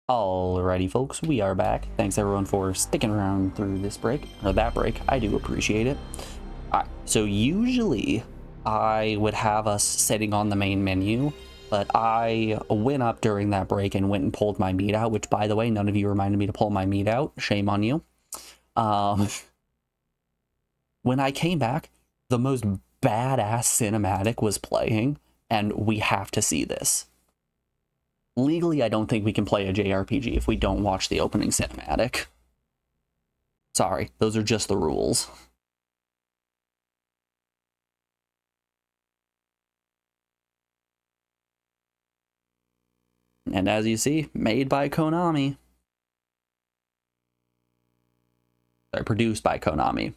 Alrighty, folks, we are back. Thanks everyone for sticking around through this break, or that break. I do appreciate it. Alright, so usually I would have us sitting on the main menu, but I went up during that break and went and pulled my meat out, which, by the way, none of you reminded me to pull my meat out. Shame on you. When I came back, the most badass cinematic was playing, and we have to see this. Legally, I don't think we can play a JRPG if we don't watch the opening cinematic. Sorry, those are just the rules. And as you see, made by Konami. They're produced by Konami.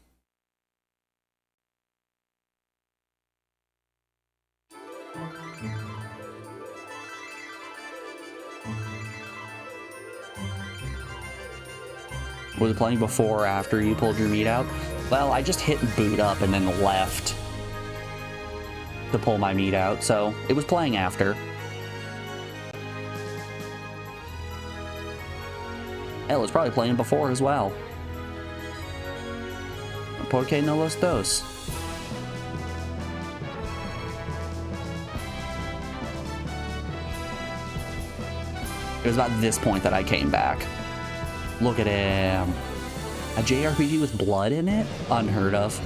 Was it playing before or after you pulled your meat out? Well, I just hit boot up and then left to pull my meat out, so it was playing after. Hell, it was probably playing before as well. ¿Por qué no los dos? It was about this point that I came back. Look at him. A JRPG with blood in it? Unheard of.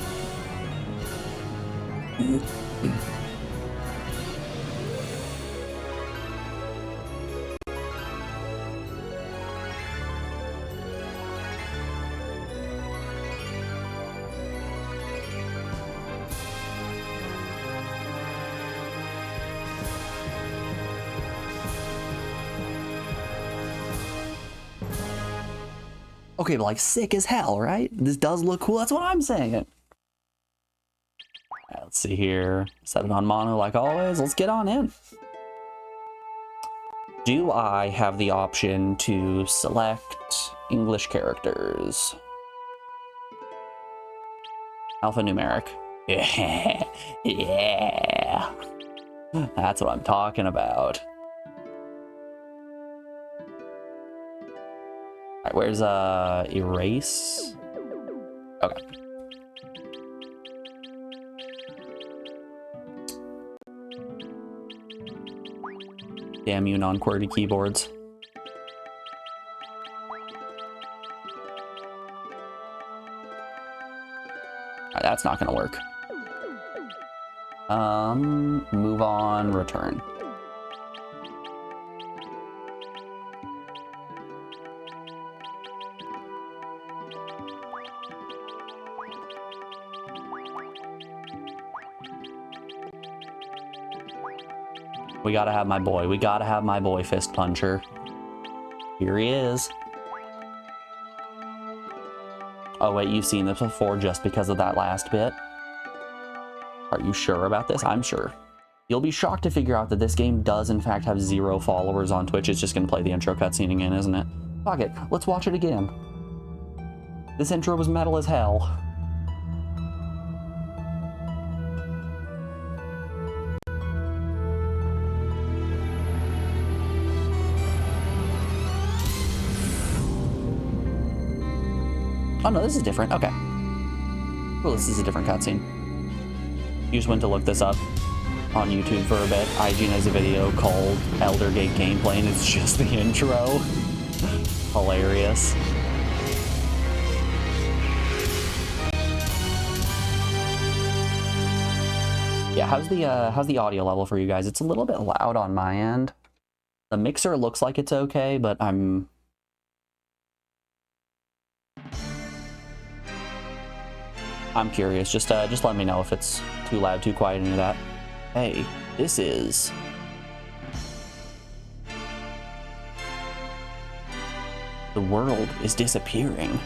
Okay, but like sick as hell, right? This does look cool. That's what I'm saying. Right, let's see here. Set it on mono like always. Let's get on in. Do I have the option to select English characters? Alphanumeric. Yeah. Yeah. That's what I'm talking about. Alright, where's erase? Okay. Damn you non-QWERTY keyboards. Alright, that's not gonna work. Move on, return. We gotta have my boy. We gotta have my boy, Fist Puncher. Here he is. Oh wait, you've seen this before just because of that last bit? Are you sure about this? I'm sure. You'll be shocked to figure out that this game does in fact have 0 followers on Twitch. It's just gonna play the intro cutscene again, isn't it? Fuck it, let's watch it again. This intro was metal as hell. Oh no, this is different. Okay. Well, this is a different cutscene. You just went to look this up on YouTube for a bit. IGN has a video called Elder Gate Gameplay, and it's just the intro. Hilarious. Yeah, how's the audio level for you guys? It's a little bit loud on my end. The mixer looks like it's okay, but I'm curious. Just let me know if it's too loud, too quiet, any of that. Hey, this is... The world is disappearing.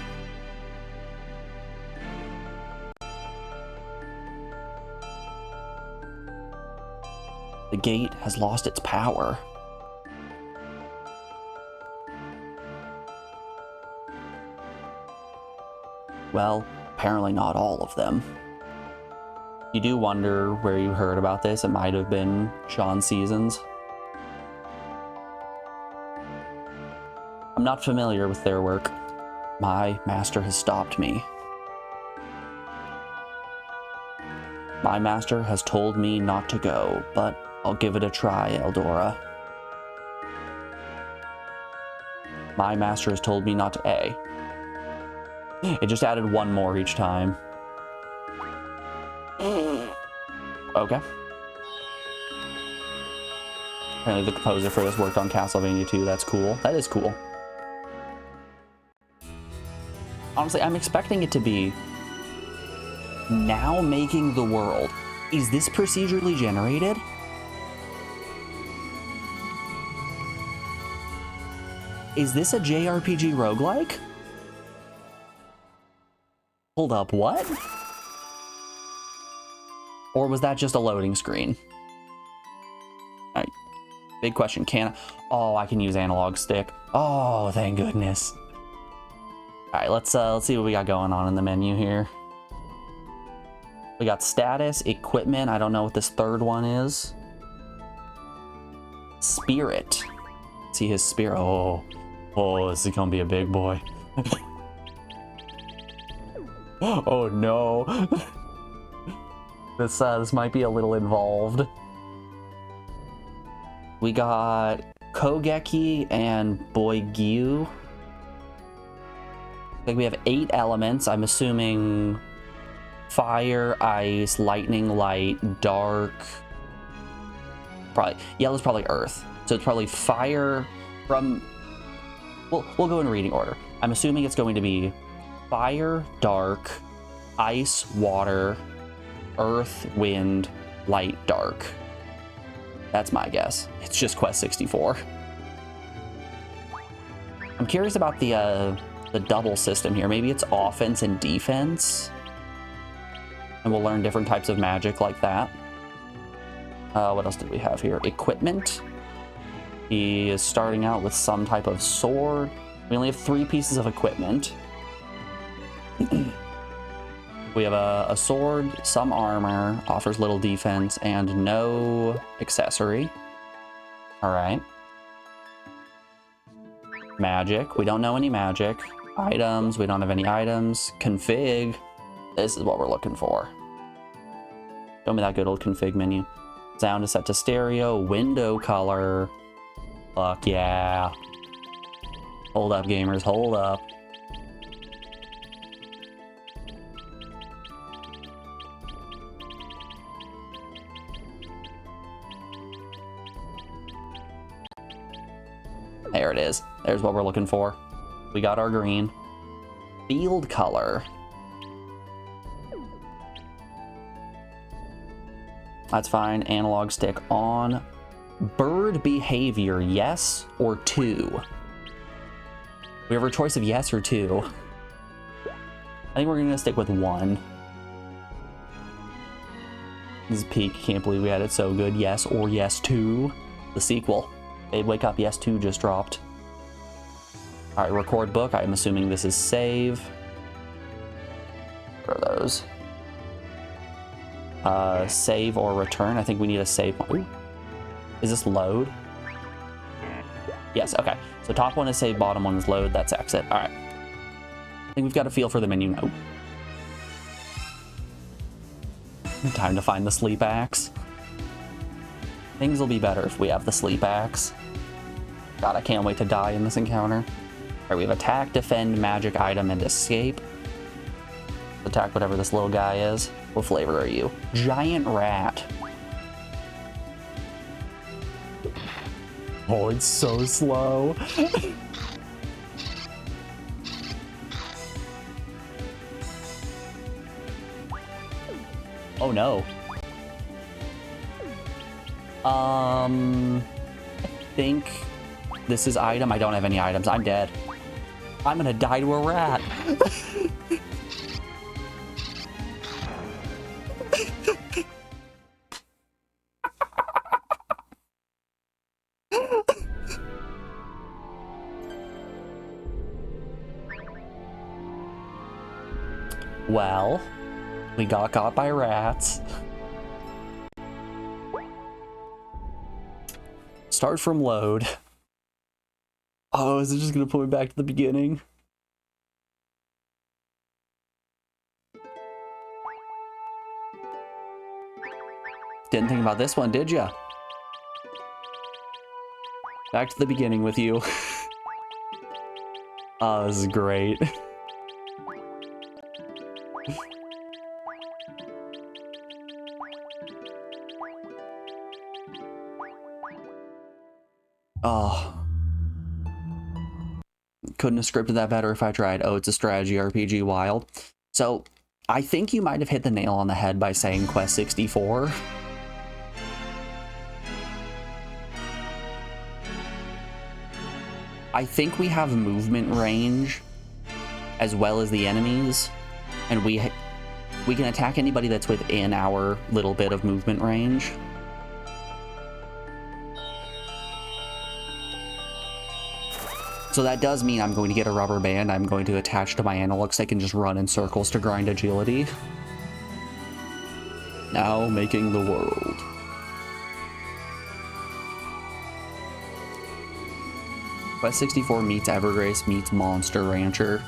The gate has lost its power. Well, apparently not all of them. You do wonder where you heard about this. It might have been Sean Seasons. I'm not familiar with their work. My master has stopped me. My master has told me not to go, but I'll give it a try, Eldora. My master has told me not to A. It just added one more each time. Okay. Apparently the composer for this worked on Castlevania 2. That's cool. That is cool. Honestly, I'm expecting it to be now making the world. Is this procedurally generated? Is this a JRPG roguelike? Hold up, what? Or was that just a loading screen? Alright, big question, oh, I can use analog stick. Oh, thank goodness. Alright, let's see what we got going on in the menu here. We got status, equipment, I don't know what this third one is. Spirit. Let's see his spirit. Oh, this is gonna be a big boy. Oh no. This might be a little involved. We got Kogeki and Boigyu. I think we have 8 elements. I'm assuming fire, ice, lightning, light, dark. Probably yellow's probably earth. So it's probably fire from. We'll go in reading order. I'm assuming it's going to be fire, dark, ice, water, earth, wind, light, dark. That's my guess. It's just Quest 64. I'm curious about the double system here. Maybe it's offense and defense. And we'll learn different types of magic like that. What else did we have here? Equipment. He is starting out with some type of sword. We only have 3 pieces of equipment. We have a sword, some armor, offers little defense, and no accessory. Alright. Magic. We don't know any magic. Items. We don't have any items. Config. This is what we're looking for. Show me that good old config menu. Sound is set to stereo. Window color. Fuck yeah. Hold up, gamers. Hold up. There it is. There's what we're looking for. We got our green. Field color. That's fine. Analog stick on. Bird behavior, yes or 2? We have our choice of yes or 2. I think we're gonna stick with 1. This is peak. Can't believe we had it so good. Yes or yes 2. The sequel. Babe, wake up. Yes 2 just dropped. All right, record book. I'm assuming this is save. What are those? Save or return. I think we need a save. Ooh. Is this load? Yes, okay. So top one is save, bottom one is load. That's exit. All right. I think we've got a feel for the menu now. Time to find the sleep axe. Things will be better if we have the sleep axe. God, I can't wait to die in this encounter. All right, we have attack, defend, magic item, and escape. Attack whatever this little guy is. What flavor are you? Giant rat. Oh, it's so slow. Oh no. I think this is item. I don't have any items. I'm dead. I'm gonna die to a rat. Well, we got caught by rats. Start from load. Oh, is it just gonna put me back to the beginning? Didn't think about this one, did ya? Back to the beginning with you. Oh, this is great. Oh. Couldn't have scripted that better if I tried. Oh, it's a strategy RPG wild. So, I think you might have hit the nail on the head by saying Quest 64. I think we have movement range as well as the enemies, and we can attack anybody that's within our little bit of movement range. So that does mean I'm going to get a rubber band I'm going to attach to my analog stick and just run in circles to grind agility. Now making the world. Quest 64 meets Evergrace meets Monster Rancher.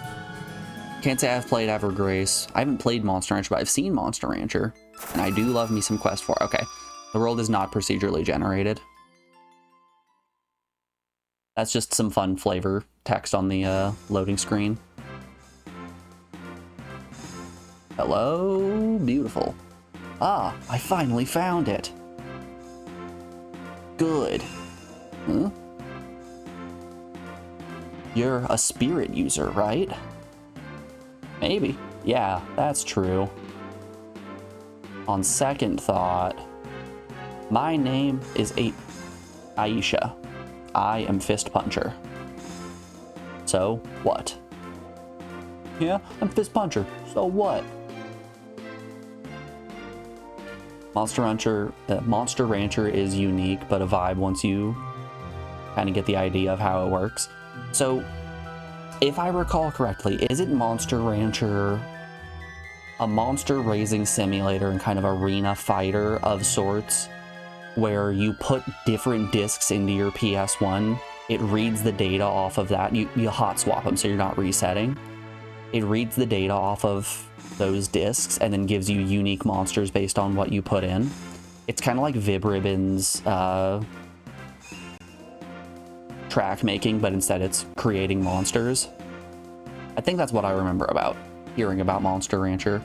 Can't say I've played Evergrace. I haven't played Monster Rancher, but I've seen Monster Rancher. And I do love me some Quest 4. Okay, the world is not procedurally generated. That's just some fun flavor text on the loading screen. Hello, beautiful. Ah, I finally found it. Good. Huh? You're a spirit user, right? Maybe. Yeah, that's true. On second thought, my name is Aisha. I am Fist Puncher. So, what? Yeah, I'm Fist Puncher. So what? Monster Rancher is unique, but a vibe once you kind of get the idea of how it works. So, if I recall correctly, isn't Monster Rancher a monster raising simulator and kind of arena fighter of sorts, where you put different discs into your ps1, it reads the data off of that. You hot swap them so you're not resetting. It reads the data off of those discs and then gives you unique monsters based on what you put in. It's kind of like VibRibbon's track making, but instead it's creating monsters. I think that's what I remember about hearing about Monster Rancher.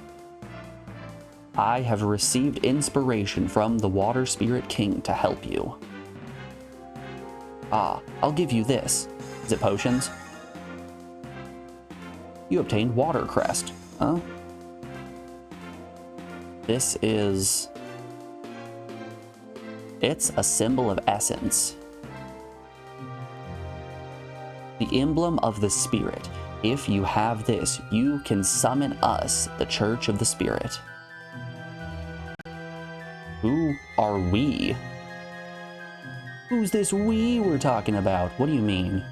I have received inspiration from the Water Spirit King to help you. Ah, I'll give you this. Is it potions? You obtained Water Crest. Huh? This is... It's a symbol of essence. The emblem of the spirit. If you have this, you can summon us, the Church of the Spirit. Who are we? Who's this we we're talking about? What do you mean?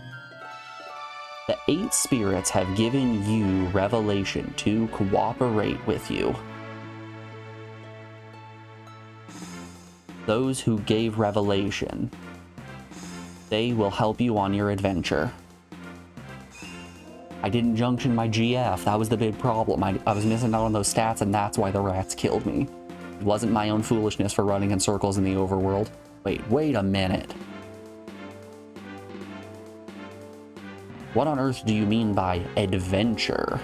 The 8 spirits have given you revelation to cooperate with you. Those who gave revelation, they will help you on your adventure. I didn't junction my GF. That was the big problem. I was missing out on those stats, and that's why the rats killed me. It wasn't my own foolishness for running in circles in the overworld. Wait a minute. What on earth do you mean by adventure?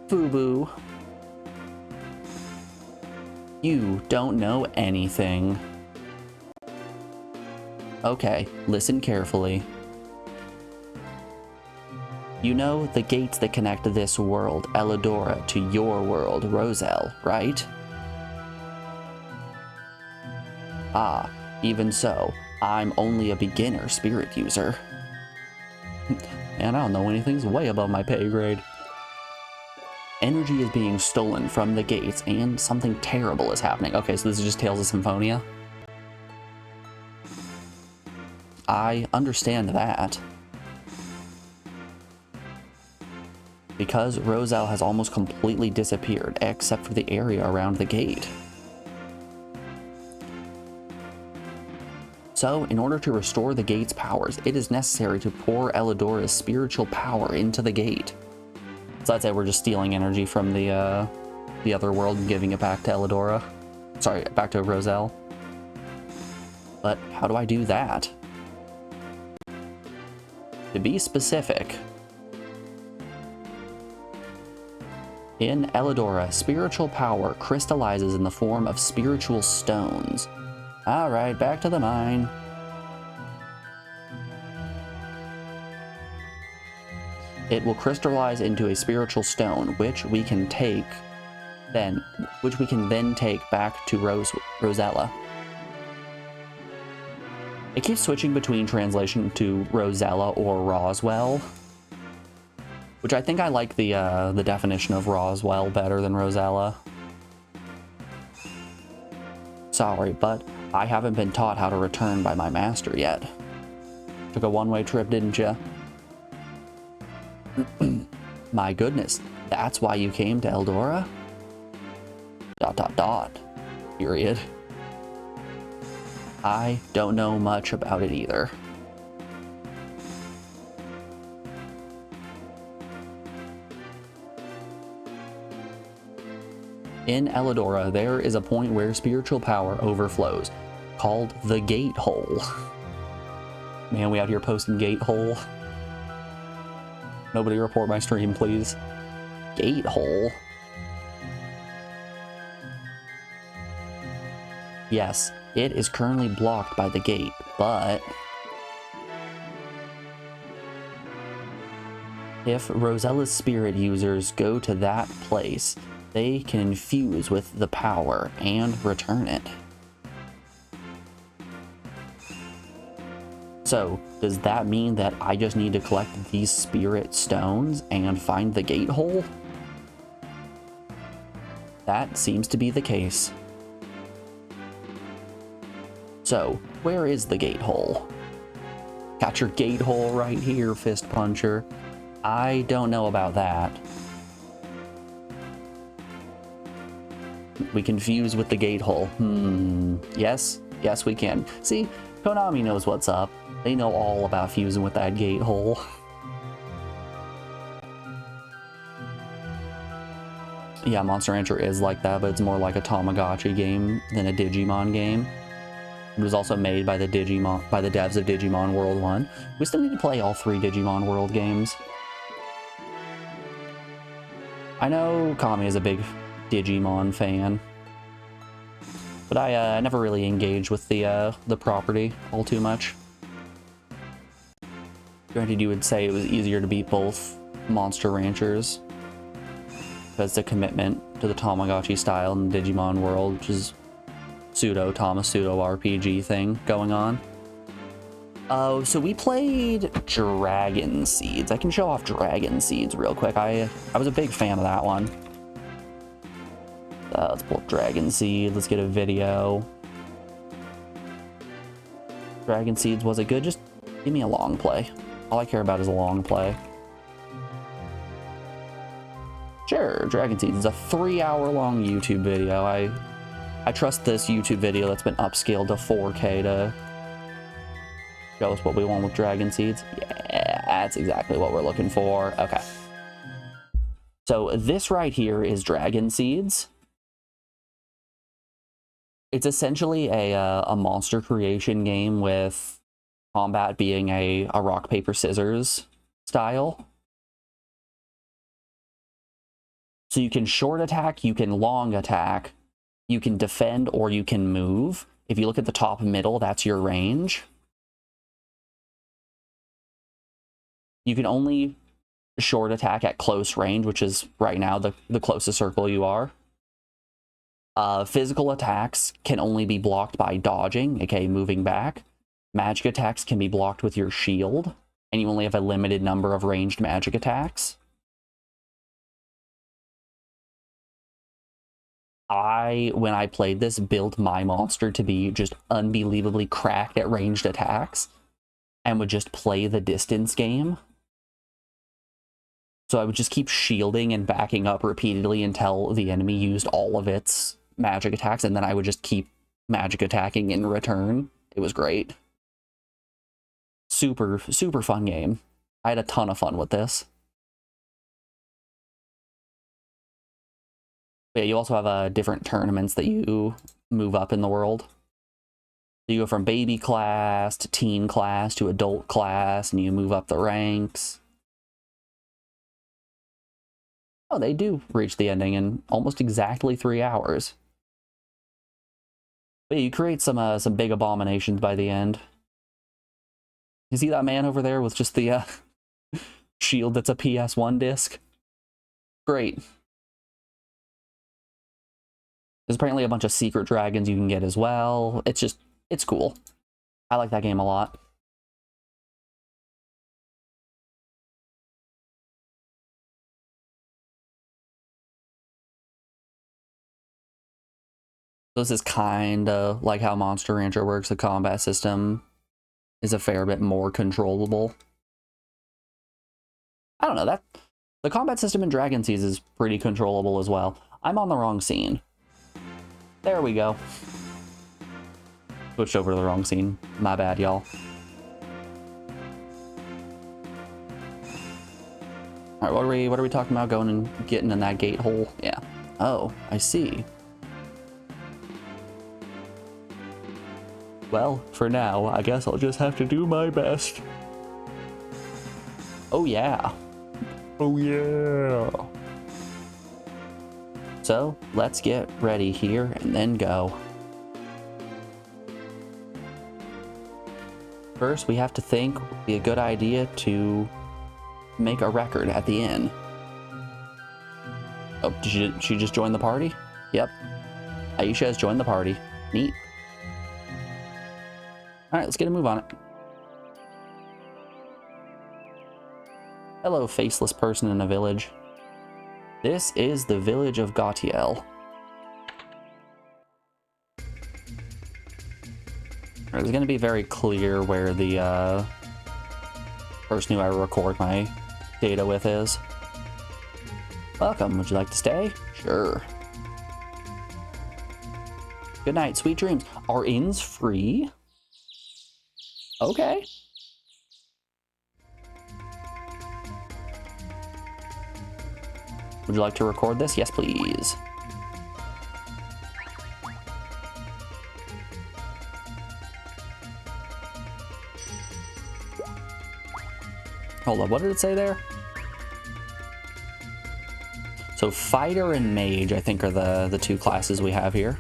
Fubu. You don't know anything. Okay, listen carefully. You know the gates that connect this world, Elidora, to your world, Roselle, right? Ah, even so, I'm only a beginner spirit user. And I don't know anything's way above my pay grade. Energy is being stolen from the gates, and something terrible is happening. Okay, so this is just Tales of Symphonia. I understand that. Because Roselle has almost completely disappeared, except for the area around the gate. So, in order to restore the gate's powers, it is necessary to pour Elidora's spiritual power into the gate. So I'd say we're just stealing energy from the other world and giving it back to Elidora. Sorry, back to Roselle. But how do I do that? To be specific, in Elidora, spiritual power crystallizes in the form of spiritual stones. Alright, back to the mine. It will crystallize into a spiritual stone, which we can then take back to Rosella. It keeps switching between translation to Rosella or Roswell, which I think I like the definition of Roswell better than Rosella. Sorry, but I haven't been taught how to return by my master yet. Took a one-way trip, didn't ya? My goodness, that's why you came to Eldora? ... Period. I don't know much about it either. In Elidora, there is a point where spiritual power overflows, called the Gate Hole. Man, we out here posting Gate Hole. Nobody report my stream, please. Gate Hole? Yes, it is currently blocked by the gate, but if Rosella's spirit users go to that place, they can infuse with the power and return it. So, does that mean that I just need to collect these spirit stones and find the gate hole? That seems to be the case. So, where is the gate hole? Got your gate hole right here, fist puncher. I don't know about that. We can fuse with the gate hole. Yes, we can. See, Konami knows what's up. They know all about fusing with that gate hole. Yeah, Monster Rancher is like that, but it's more like a Tamagotchi game than a Digimon game. It was also made by the devs of Digimon World 1. We still need to play all 3 Digimon World games. I know Kami is a big Digimon fan, but I never really engaged with the property all too much. Granted, you would say it was easier to beat both Monster Ranchers, because the commitment to the Tamagotchi style in Digimon World, which is pseudo RPG thing going on. Oh, so we played Dragon Seeds. I can show off Dragon Seeds real quick. I was a big fan of that one. Let's pull up Dragon Seed. Let's get a video. Dragon Seeds, was it good? Just give me a long play. All I care about is a long play. Sure, Dragon Seeds is a 3-hour-long YouTube video. I trust this YouTube video that's been upscaled to 4K to show us what we want with Dragon Seeds. Yeah, that's exactly what we're looking for. Okay. So this right here is Dragon Seeds. It's essentially a monster creation game with combat being a rock, paper, scissors style. So you can short attack, you can long attack, you can defend, or you can move. If you look at the top middle, that's your range. You can only short attack at close range, which is right now the closest circle you are. Physical attacks can only be blocked by dodging, aka moving back. Magic attacks can be blocked with your shield, and you only have a limited number of ranged magic attacks. When I played this, built my monster to be just unbelievably cracked at ranged attacks, and would just play the distance game. So I would just keep shielding and backing up repeatedly until the enemy used all of its magic attacks, and then I would just keep magic attacking in return. It was great. Super, super fun game. I had a ton of fun with this. But yeah, you also have different tournaments that you move up in the world. You go from baby class to teen class to adult class, and you move up the ranks. Oh, they do reach the ending in almost exactly 3 hours. But yeah, you create some big abominations by the end. You see that man over there with just the shield that's a PS1 disc? Great. There's apparently a bunch of secret dragons you can get as well. It's cool. I like that game a lot. This is kind of like how Monster Rancher works. The combat system is a fair bit more controllable. I don't know, the combat system in Dragon Seas is pretty controllable as well. I'm on the wrong scene. There we go. Switched over to the wrong scene. My bad, y'all. All right, what are we talking about? Going and getting in that gate hole? Yeah. Oh, I see. Well, for now, I guess I'll just have to do my best. Oh yeah. Oh yeah. So, let's get ready here and then go. First, we have to think it would be a good idea to make a record at the inn. Oh, did she just join the party? Yep. Aisha has joined the party. Neat. Alright, let's get a move on it. Hello, faceless person in a village. This is the village of Gautiel. It's going to be very clear where the person who I record my data with is. Welcome, would you like to stay? Sure. Good night, sweet dreams. Are inns free? Okay. Would you like to record this? Yes, please. Hold on, what did it say there? So fighter and mage, I think, are the two classes we have here.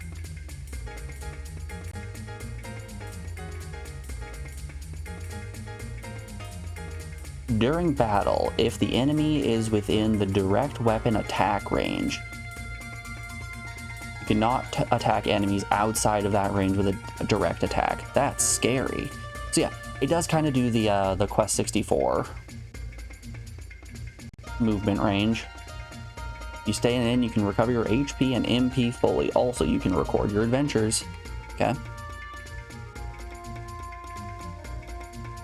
During battle, if the enemy is within the direct weapon attack range, you cannot attack enemies outside of that range with a direct attack. That's scary. So yeah, it does kind of do the Quest 64 movement range. You stay in, you can recover your HP and MP fully. Also, you can record your adventures. Okay.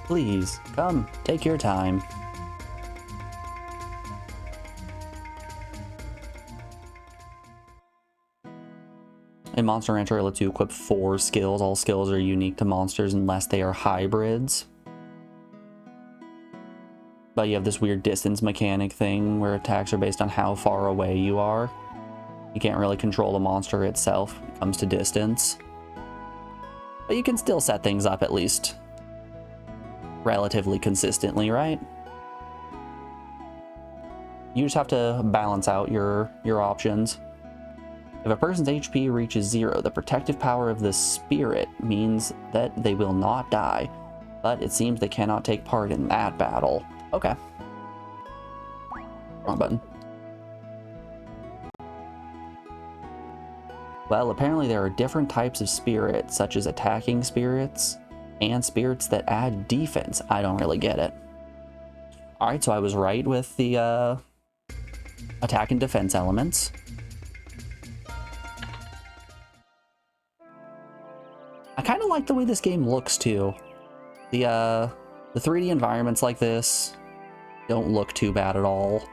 Please, come, take your time. In Monster Rancher, it lets you equip 4 skills. All skills are unique to monsters unless they are hybrids. But you have this weird distance mechanic thing where attacks are based on how far away you are. You can't really control the monster itself when it comes to distance. But you can still set things up at least relatively consistently, right? You just have to balance out your options. If a person's HP reaches 0, the protective power of the spirit means that they will not die, but it seems they cannot take part in that battle. Okay. Wrong button. Well, apparently there are different types of spirits, such as attacking spirits and spirits that add defense. I don't really get it. Alright, so I was right with the attack and defense elements. I kind of like the way this game looks too. The 3D environments like this don't look too bad at all.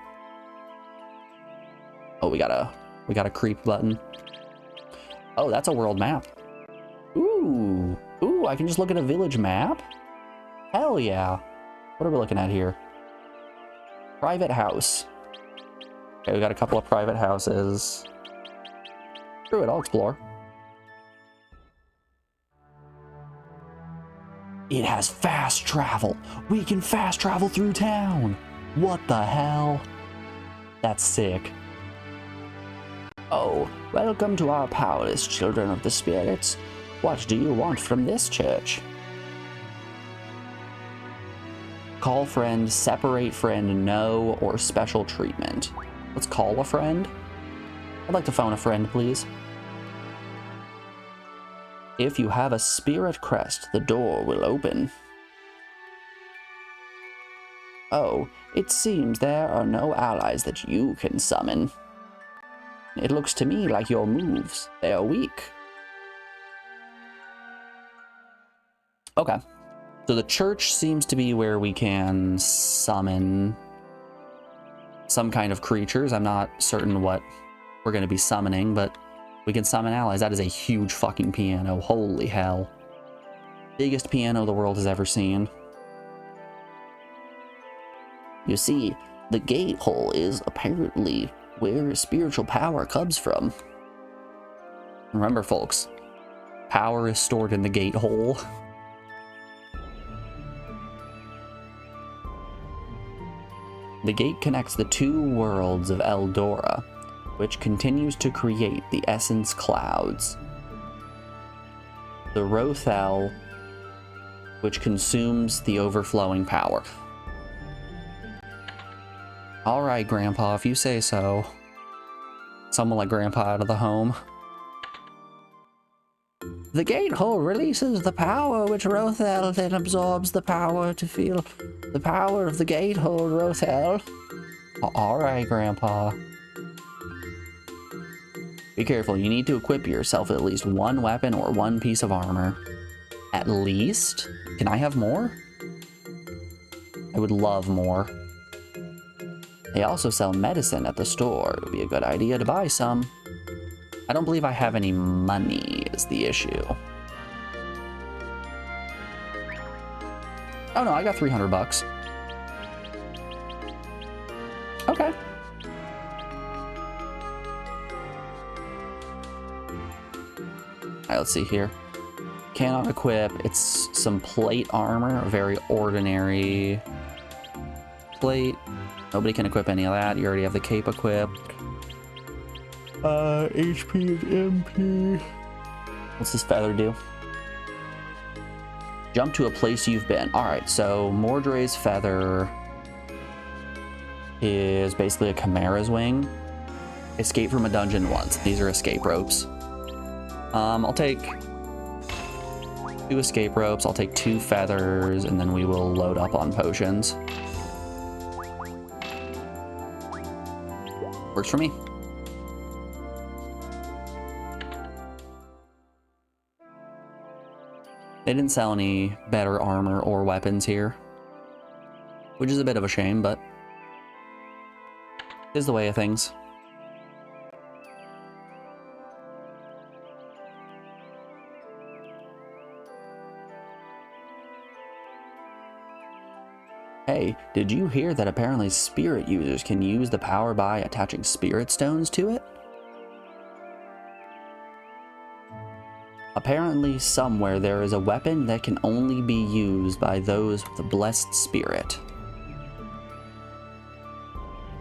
Oh, we got a creep button. Oh, that's a world map. Ooh, I can just look at a village map. Hell yeah. What are we looking at here? Private house. Okay, we got a couple of private houses. Screw it, I'll explore. It has fast travel. We can fast travel through town. What the hell? That's sick. Oh, welcome to our palace, children of the spirits. What do you want from this church? Call friend, separate friend, no, or special treatment. Let's call a friend. I'd like to phone a friend, please. If you have a spirit crest, the door will open. Oh, it seems there are no allies that you can summon. It looks to me like your moves, they are weak. Okay. So the church seems to be where we can summon some kind of creatures. I'm not certain what we're going to be summoning, but we can summon allies. That is a huge fucking piano. Holy hell. Biggest piano the world has ever seen. You see, the gate hole is apparently where spiritual power comes from. Remember, folks, power is stored in the gate hole. The gate connects the two worlds of Eldora, which continues to create the essence clouds. The Rothel, which consumes the overflowing power. Alright, Grandpa, if you say so. Someone like Grandpa out of the home. The gate hole releases the power which Rothel then absorbs the power to feel the power of the gate hole, Rothel. Alright, Grandpa. Be careful, you need to equip yourself at least one weapon or one piece of armor. At least? Can I have more? I would love more. They also sell medicine at the store. It would be a good idea to buy some. I don't believe I have any money is the issue. Oh no, I got 300 bucks. Okay. Alright, let's see here. Cannot equip. It's some plate armor, a very ordinary plate. Nobody can equip any of that. You already have the cape equipped. HP and MP. What's this feather do? Jump to a place you've been. Alright, so Mordre's feather is basically a chimera's wing. Escape from a dungeon once. These are escape ropes. I'll take 2 escape ropes, I'll take 2 feathers, and then we will load up on potions. Works for me. They didn't sell any better armor or weapons here, which is a bit of a shame, but it is the way of things. Hey, did you hear that apparently spirit users can use the power by attaching spirit stones to it? Apparently somewhere there is a weapon that can only be used by those with a blessed spirit.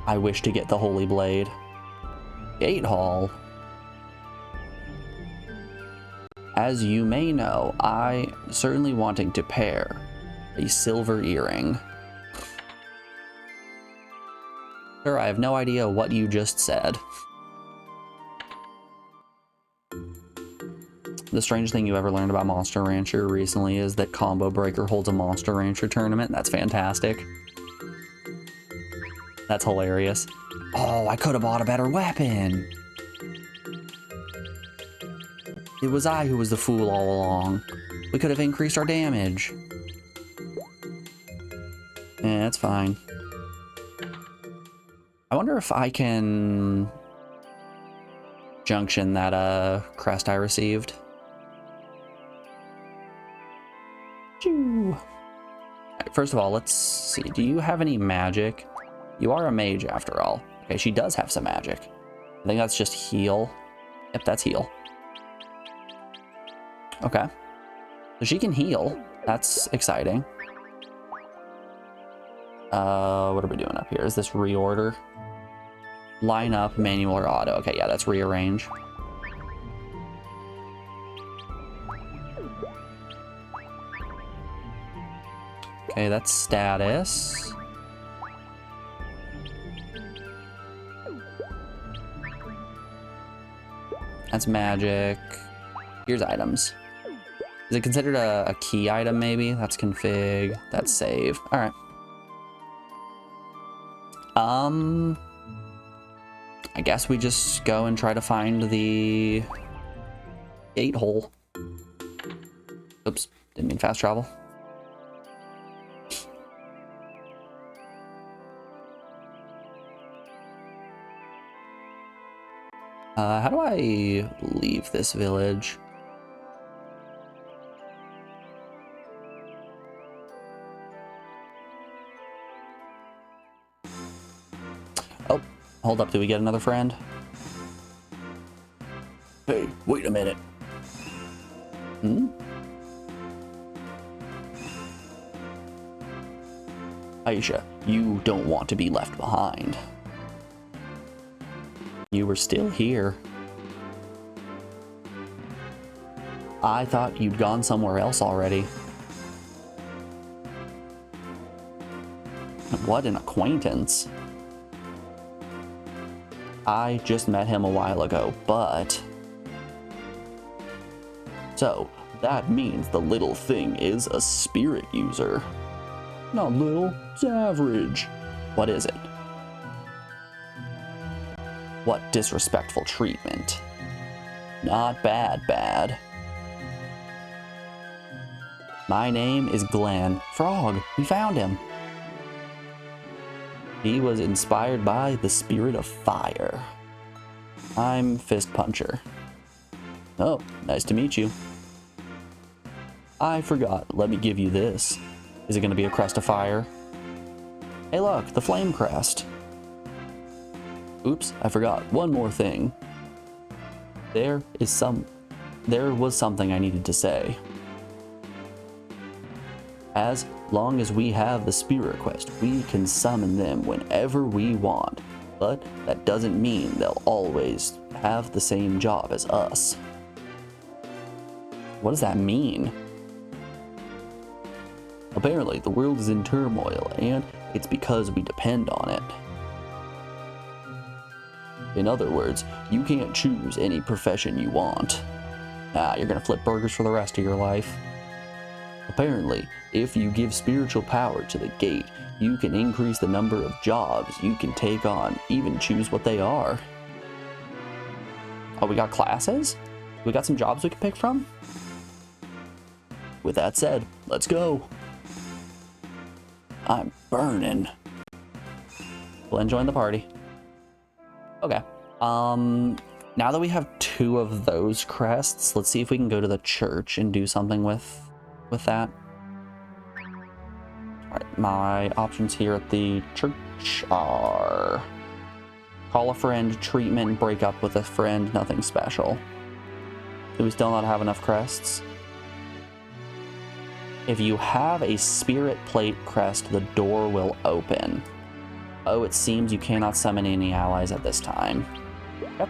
I wish to get the Holy Blade. Gate Hall. As you may know, I am certainly wanting to pair a silver earring. Sir, I have no idea what you just said. The strangest thing you ever learned about Monster Rancher recently is that Combo Breaker holds a Monster Rancher tournament. That's fantastic. That's hilarious. Oh, I could have bought a better weapon. It was I who was the fool all along. We could have increased our damage. Yeah, that's fine. I wonder if I can junction that crest I received. Choo. first of all, let's see. Do you have any magic? You are a mage after all. Okay, she does have some magic. I think that's just heal. Yep, that's heal. Okay. So she can heal. That's exciting. What are we doing up here? Is this reorder? Line up, manual, or auto. Okay, yeah, that's rearrange. Okay, that's status. That's magic. Here's items. Is it considered a key item maybe? That's config. That's save. All right. I guess we just go and try to find the gate hole. Oops, didn't mean fast travel. How do I leave this village? Oh, hold up, do we get another friend? Hey, wait a minute. Hmm? Aisha, you don't want to be left behind. You were still here. I thought you'd gone somewhere else already. What an acquaintance. I just met him a while ago, but... So, that means the little thing is a spirit user. Not little, it's average. What is it? What disrespectful treatment. Not bad. My name is Glenn. Frog, we found him. He was inspired by the spirit of fire. I'm Fist Puncher. Oh, nice to meet you. I forgot, let me give you this. Is it gonna be a crest of fire? Hey look, the flame crest. Oops, I forgot one more thing. There was something I needed to say. As long as we have the spirit quest, we can summon them whenever we want, but that doesn't mean they'll always have the same job as us. What does that mean? Apparently, the world is in turmoil, and it's because we depend on it. In other words, you can't choose any profession you want. You're gonna flip burgers for the rest of your life. Apparently, if you give spiritual power to the gate, you can increase the number of jobs you can take on, even choose what they are. Oh, we got classes? We got some jobs we can pick from? With that said, let's go. I'm burning. Glenn joined the party. Okay. Now that we have 2 of those crests, let's see if we can go to the church and do something with that. Alright, my options here at the church are call a friend, treatment, break up with a friend, nothing special. Do we still not have enough crests? If you have a spirit plate crest, the door will open. Oh, it seems you cannot summon any allies at this time. Yep.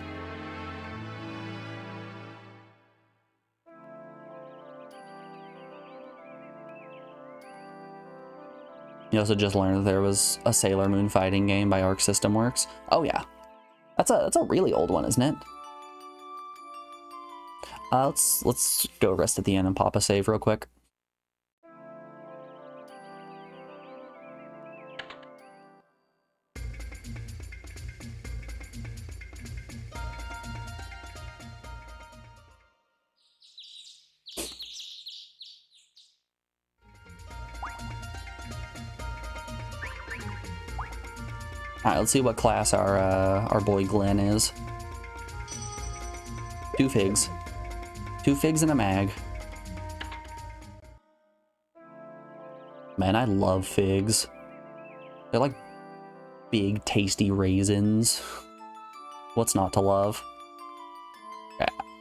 You also just learned that there was a Sailor Moon fighting game by Arc System Works. Oh yeah. That's a really old one, isn't it? Let's go rest at the inn and pop a save real quick. Alright, let's see what class our boy Glenn is. 2 figs. 2 figs and a mag. man, I love figs. They're like big, tasty raisins. What's not to love?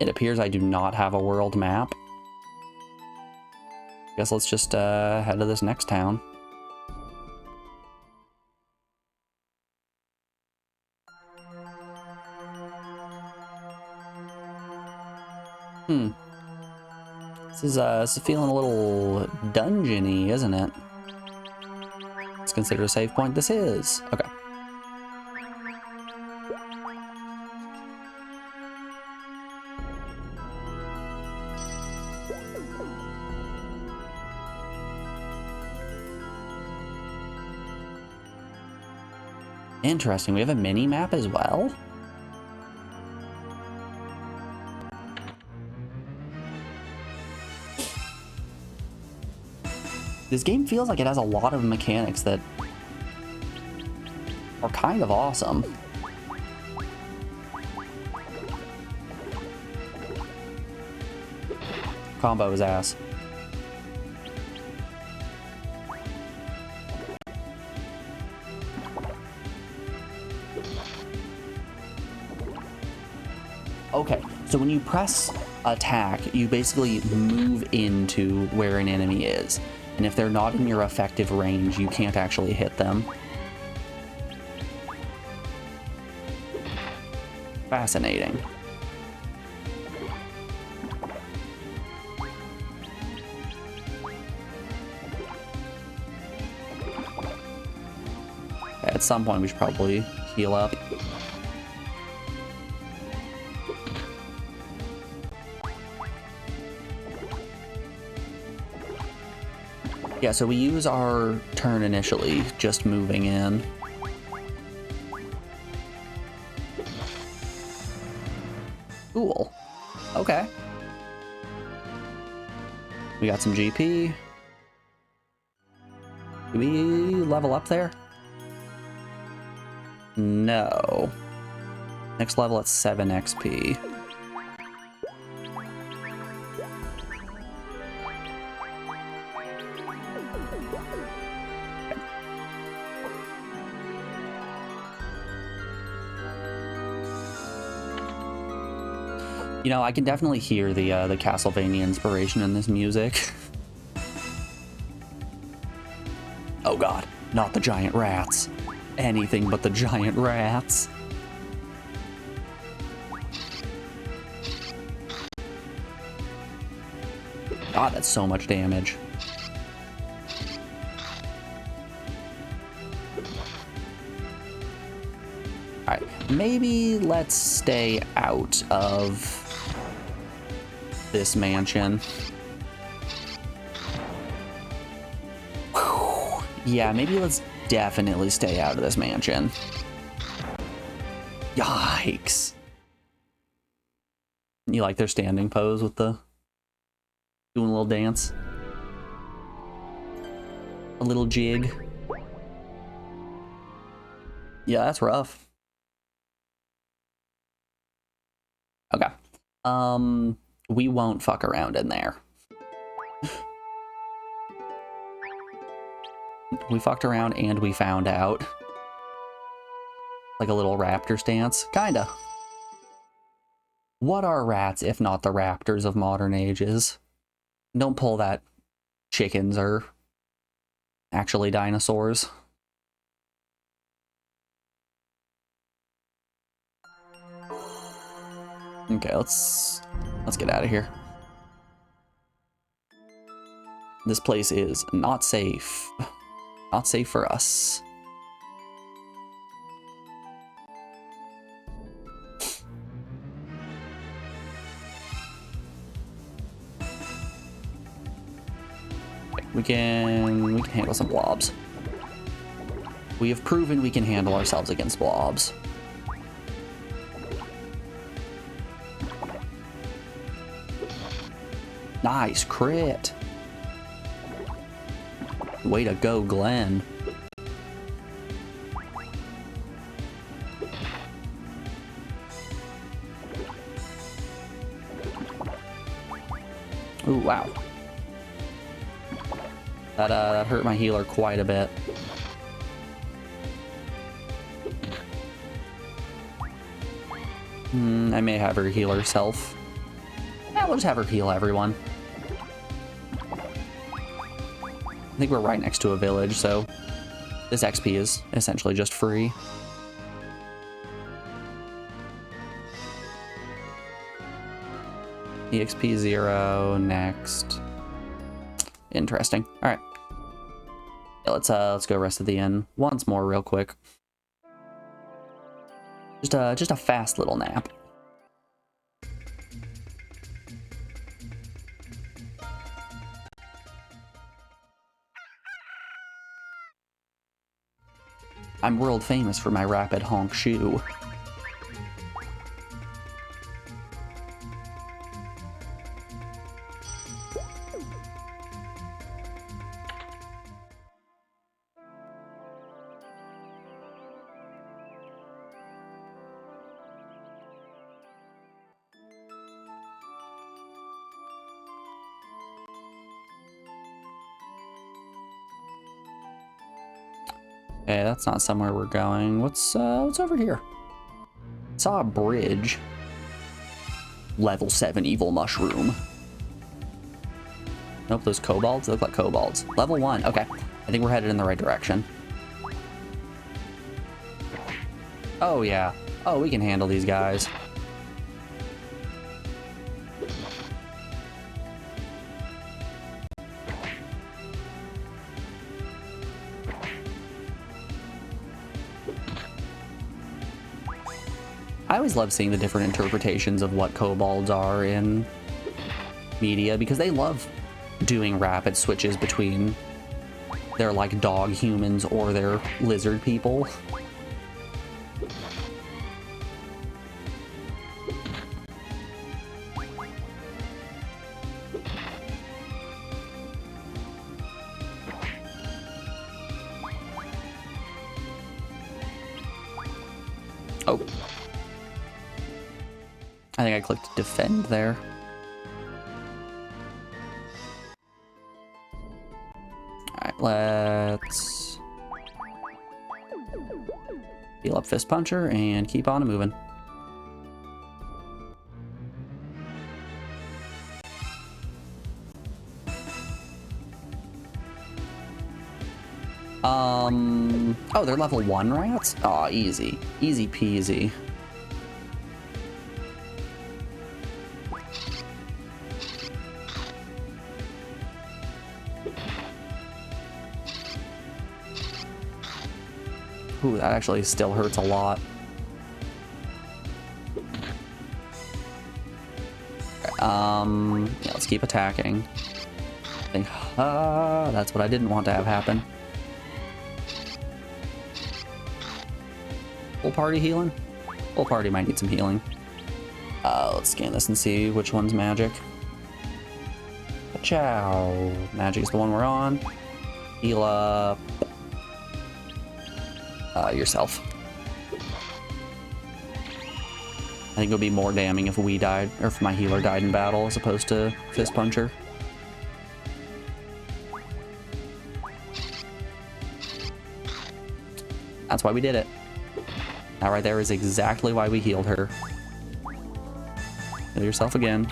It appears I do not have a world map. Guess let's just head to this next town. This is feeling a little dungeony, isn't it? Let's consider a save point. This is. Okay. Interesting. We have a mini map as well. This game feels like it has a lot of mechanics that are kind of awesome. Combo is ass. Okay, so when you press attack, you basically move into where an enemy is. And if they're not in your effective range, you can't actually hit them. Fascinating. At some point, we should probably heal up. Yeah, so we use our turn initially, just moving in. Cool. Okay. We got some GP. Do we level up there? No. Next level at 7 XP. You know, I can definitely hear the Castlevania inspiration in this music. Oh god, not the giant rats. Anything but the giant rats. God, that's so much damage. Alright, maybe let's stay out of this mansion. Whew. Yeah, maybe let's definitely stay out of this mansion. Yikes. You like their standing pose with the doing a little dance? A little jig. Yeah, that's rough. Okay. We won't fuck around in there. We fucked around and we found out. Like a little raptor stance. Kinda. What are rats if not the raptors of modern ages? Don't pull that chickens are actually dinosaurs. Okay, let's get out of here. This place is not safe. Not safe for us. We can handle some blobs. We have proven we can handle ourselves against blobs. Nice crit. Way to go, Glenn. Ooh, wow. That hurt my healer quite a bit. I may have her heal herself. Yeah, we'll just have her heal everyone. I think we're right next to a village, so this XP is essentially just free. EXP 0 next. Interesting. All right. Yeah, let's go rest of the inn once more real quick. Just a fast little nap. I'm world famous for my rapid honk shoe. Okay, that's not somewhere we're going. What's over here? Saw a bridge. Level 7 evil mushroom. Nope, those kobolds look like kobolds. Level 1. Okay, I think we're headed in the right direction. Oh yeah. Oh, we can handle these guys. I always love seeing the different interpretations of what kobolds are in media, because they love doing rapid switches between their like dog humans or their lizard people. Oh. I think I clicked defend there. Alright, let's heal up Fist Puncher and keep on moving. Oh, they're level 1 rats? Aw, easy. Easy peasy. Ooh, that actually still hurts a lot. Yeah, let's keep attacking. I think, that's what I didn't want to have happen. Full party healing? Full party might need some healing. Let's scan this and see which one's magic. Ciao. Magic is the one we're on. Heal up. Yourself. I think it would be more damning if we died, or if my healer died in battle as opposed to Fist Puncher. That's why we did it. That right there is exactly why we healed her. Heal yourself again.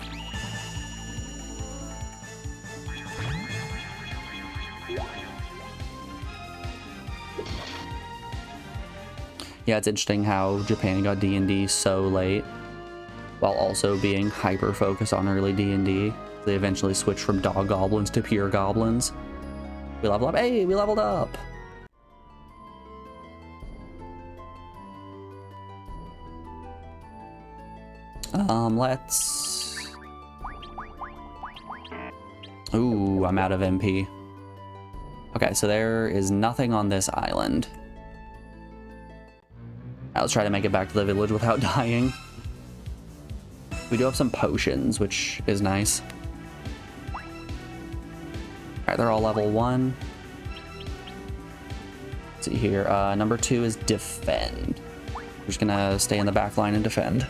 Yeah, it's interesting how Japan got D&D so late, while also being hyper-focused on early D&D. They eventually switched from dog goblins to pure goblins. We level up. Hey, we leveled up! Let's... Ooh, I'm out of MP. Okay, so there is nothing on this island. Now let's try to make it back to the village without dying. We do have some potions, which is nice. Alright, they're all level 1. Let's see here. Number 2 is defend. We're just gonna stay in the back line and defend.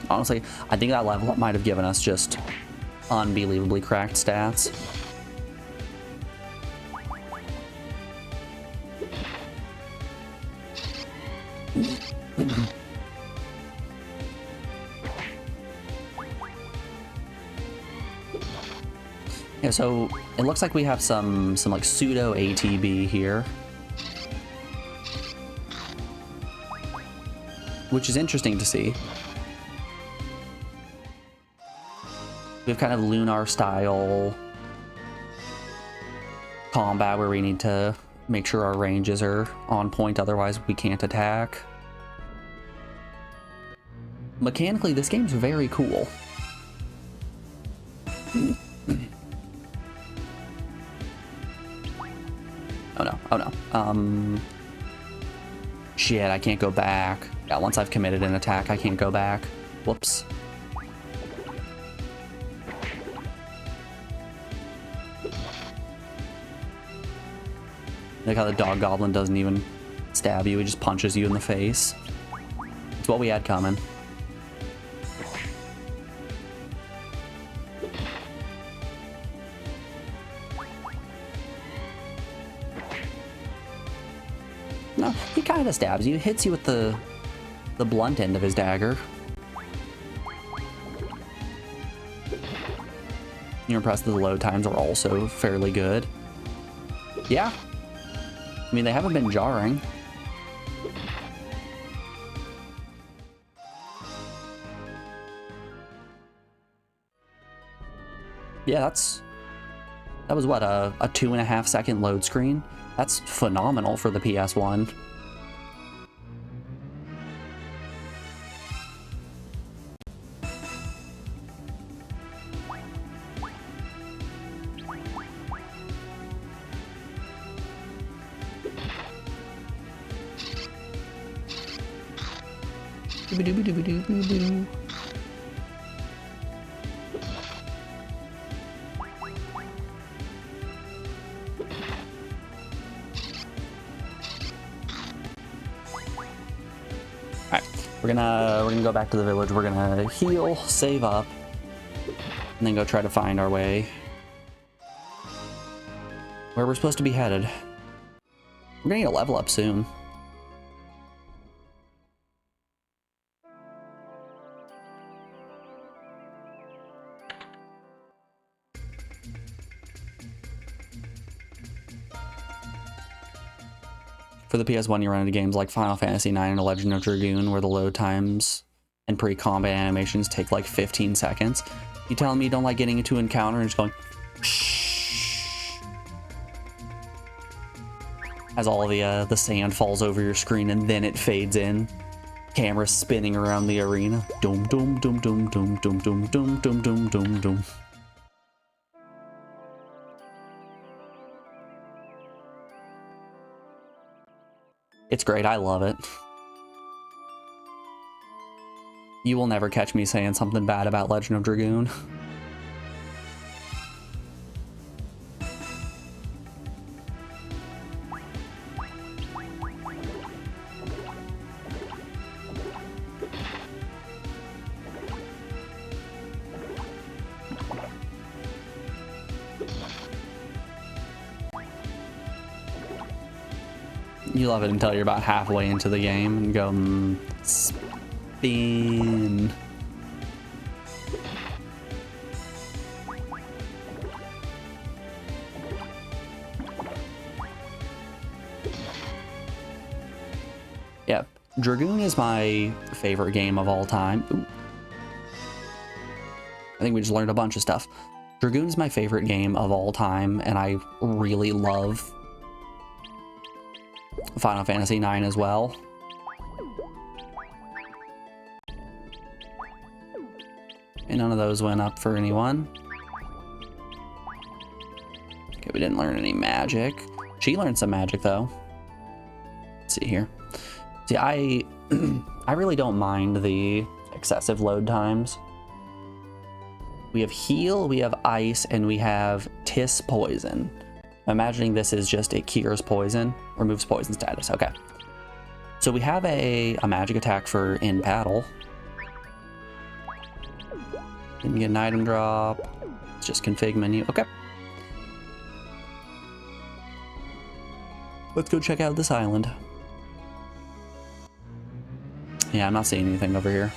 Honestly, I think that level up might have given us just unbelievably cracked stats. Yeah, so it looks like we have some like pseudo ATB here, which is interesting to see. We have kind of lunar style combat where we need to make sure our ranges are on point, otherwise we can't attack. Mechanically, this game's very cool. Oh no, oh no. Shit, I can't go back. Yeah, once I've committed an attack, I can't go back. Whoops. Like how the dog goblin doesn't even stab you, he just punches you in the face. It's what we had coming. No, he kind of stabs you, hits you with the blunt end of his dagger. You're impressed that the load times are also fairly good. Yeah. I mean, they haven't been jarring. Yeah, that was what, a 2.5 second load screen? That's phenomenal for the PS1. We're gonna go back to the village. We're gonna heal, save up, and then go try to find our way where we're supposed to be headed. We're gonna need a level up soon. For the PS1, you run into games like Final Fantasy IX and Legend of Dragoon, where the load times and pre-combat animations take like 15 seconds. You telling me you don't like getting into an encounter and just going shh, as all the sand falls over your screen and then it fades in. Camera spinning around the arena. Doom doom doom doom doom doom doom doom doom doom doom doom. It's great, I love it. You will never catch me saying something bad about Legend of Dragoon. You love it until you're about halfway into the game and go, spin. Yeah, Dragoon is my favorite game of all time. Ooh. I think we just learned a bunch of stuff. Dragoon is my favorite game of all time, and I really love Final Fantasy IX as well. And none of those went up for anyone. Okay, we didn't learn any magic. She learned some magic though. Let's see here. See, I really don't mind the excessive load times. We have heal, we have ice, and we have Tis poison. I'm imagining this is just it cures poison, removes poison status. Okay. So we have a magic attack for in battle. Didn't get an item drop. It's just config menu. Okay. Let's go check out this island. Yeah, I'm not seeing anything over here.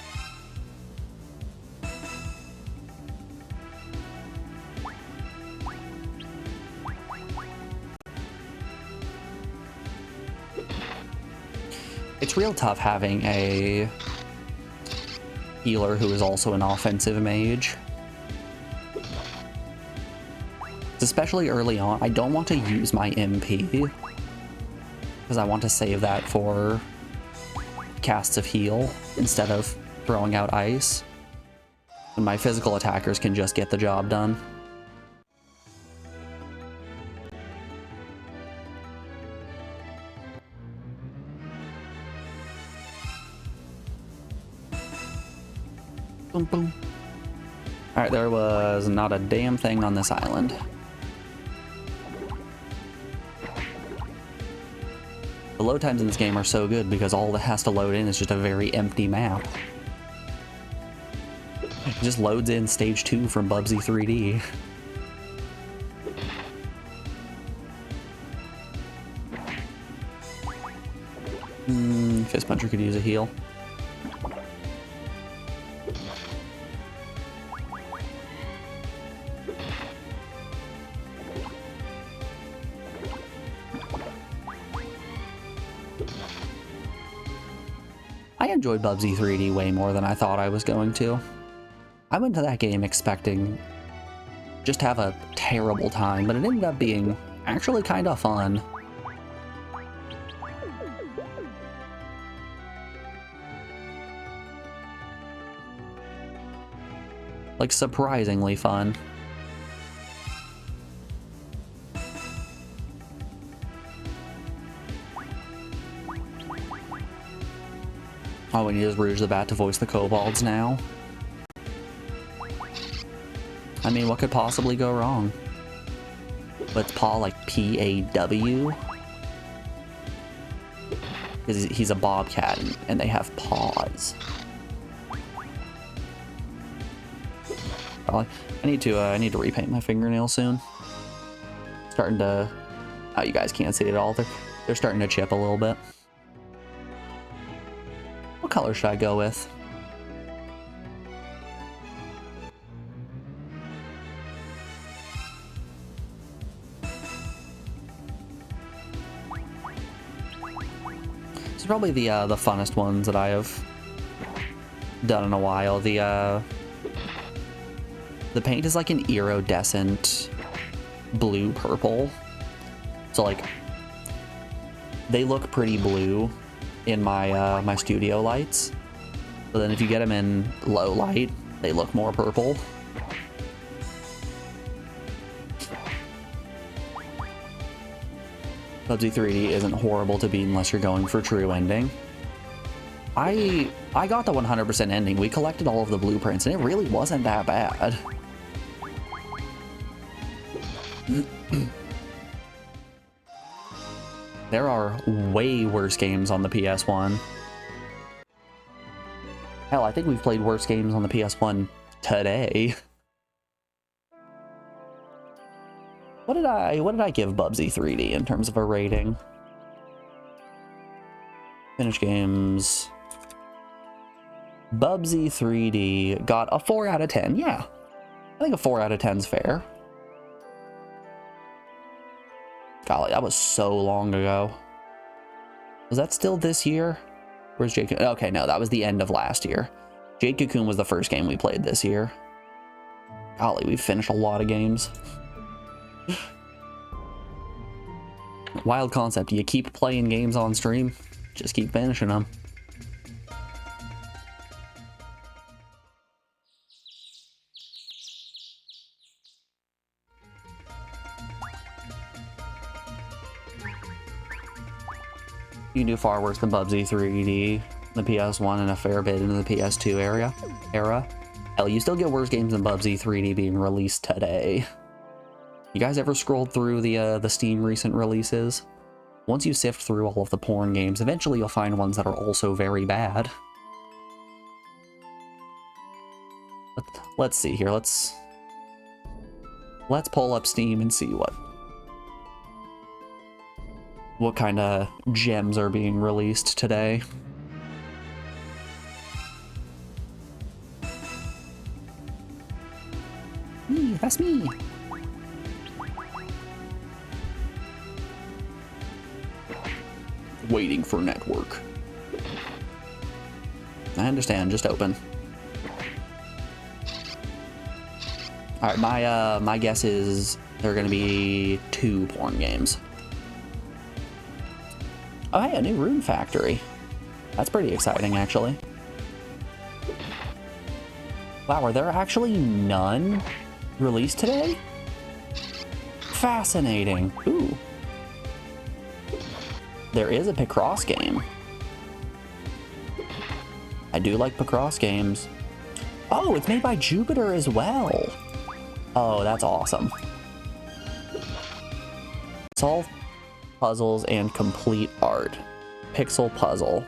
It's real tough having a healer who is also an offensive mage. Especially early on, I don't want to use my MP because I want to save that for casts of heal instead of throwing out ice. And my physical attackers can just get the job done. Boom, boom. Alright, there was not a damn thing on this island. The load times in this game are so good because all that has to load in is just a very empty map. It just loads in stage 2 from Bubsy 3D. Fist Puncher could use a heal. I enjoyed Bubsy 3D way more than I thought I was going to. I went to that game expecting just to have a terrible time, but it ended up being actually kind of fun. Like, surprisingly fun. All we need is Rouge the Bat to voice the kobolds now. I mean, what could possibly go wrong? But it's Paw like P-A-W? Because he's a bobcat and they have paws. Probably. I need to repaint my fingernails soon. Starting to... Oh, you guys can't see it at all. They're starting to chip a little bit. What color should I go with? This is probably the funnest ones that I have done in a while. The paint is like an iridescent blue-purple. So like, they look pretty blue in my my studio lights, but then if you get them in low light, they look more purple. Bubsy 3D isn't horrible to beat unless you're going for true ending. I got the 100% ending. We collected all of the blueprints and it really wasn't that bad. There are way worse games on the PS1. Hell, I think we've played worse games on the PS1 today. What did I give Bubsy 3D in terms of a rating? Finish games. Bubsy 3D got a 4 out of 10. Yeah. I think a 4 out of 10 is fair. Golly, that was so long ago. Was that still this year? Where's Jade Cocoon? Okay, no, that was the end of last year. Jade Cocoon was the first game we played this year. Golly, we've finished a lot of games. Wild concept. You keep playing games on stream, just keep finishing them. You can do far worse than Bubsy 3D, the PS1, and a fair bit into the PS2 era. Hell, you still get worse games than Bubsy 3D being released today. You guys ever scrolled through the Steam recent releases? Once you sift through all of the porn games, eventually you'll find ones that are also very bad. let's see here. Let's pull up Steam and see what kind of gems are being released today. Me, that's me. Waiting for network. I understand, just open. Alright, my guess is there are gonna be 2 porn games. Oh hey, a new Rune Factory. That's pretty exciting, actually. Wow, are there actually none released today? Fascinating. Ooh. There is a Picross game. I do like Picross games. Oh, it's made by Jupiter as well. Oh, that's awesome. Solve puzzles and complete art. Pixel puzzle.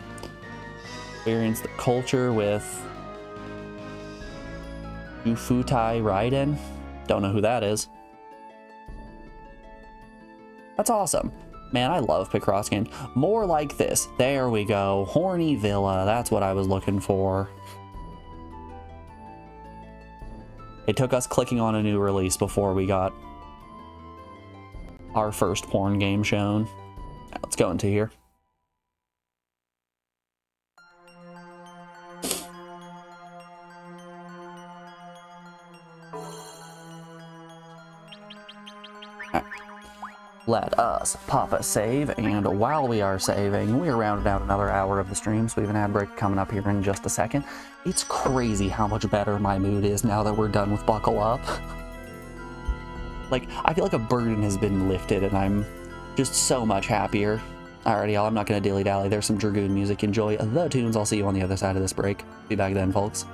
Experience the culture with Ufutai Raiden. Don't know who that is. That's awesome. Man, I love Picross games. More like this. There we go. Horny Villa. That's what I was looking for. It took us clicking on a new release before we got our first porn game shown. Now, let's go into here. Let us pop a save, and while we are saving, we are rounding out another hour of the stream, so we have an ad break coming up here in just a second. It's crazy how much better my mood is now that we're done with Buckle Up. Like, I feel like a burden has been lifted, and I'm just so much happier. Alrighty, y'all, I'm not gonna dilly-dally. There's some Dragoon music. Enjoy the tunes. I'll see you on the other side of this break. Be back then, folks.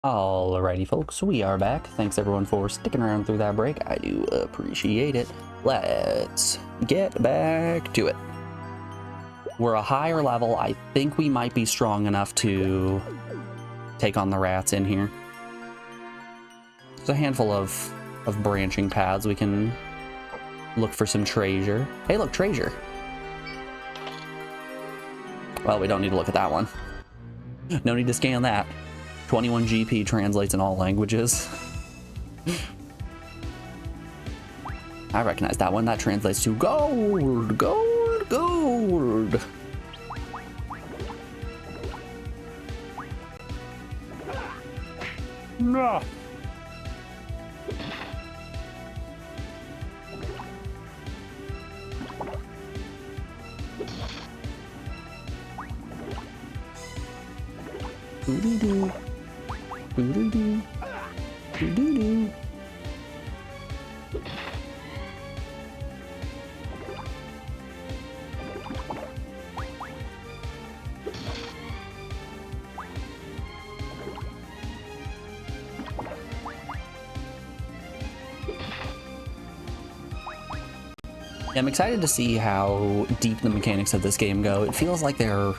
Alrighty, folks, we are back. Thanks everyone for sticking around through that break. I do appreciate it. Let's get back to it. We're a higher level. I think we might be strong enough to take on the rats in here. There's a handful of branching paths. We can look for some treasure. Hey, look, treasure. Well, we don't need to look at that one. No need to scan that. 21 GP translates in all languages. I recognize that one. That translates to gold, gold, gold. No. Doo-doo-doo. Doo-doo-doo. Doo-doo-doo. Yeah, I'm excited to see how deep the mechanics of this game go. It feels like there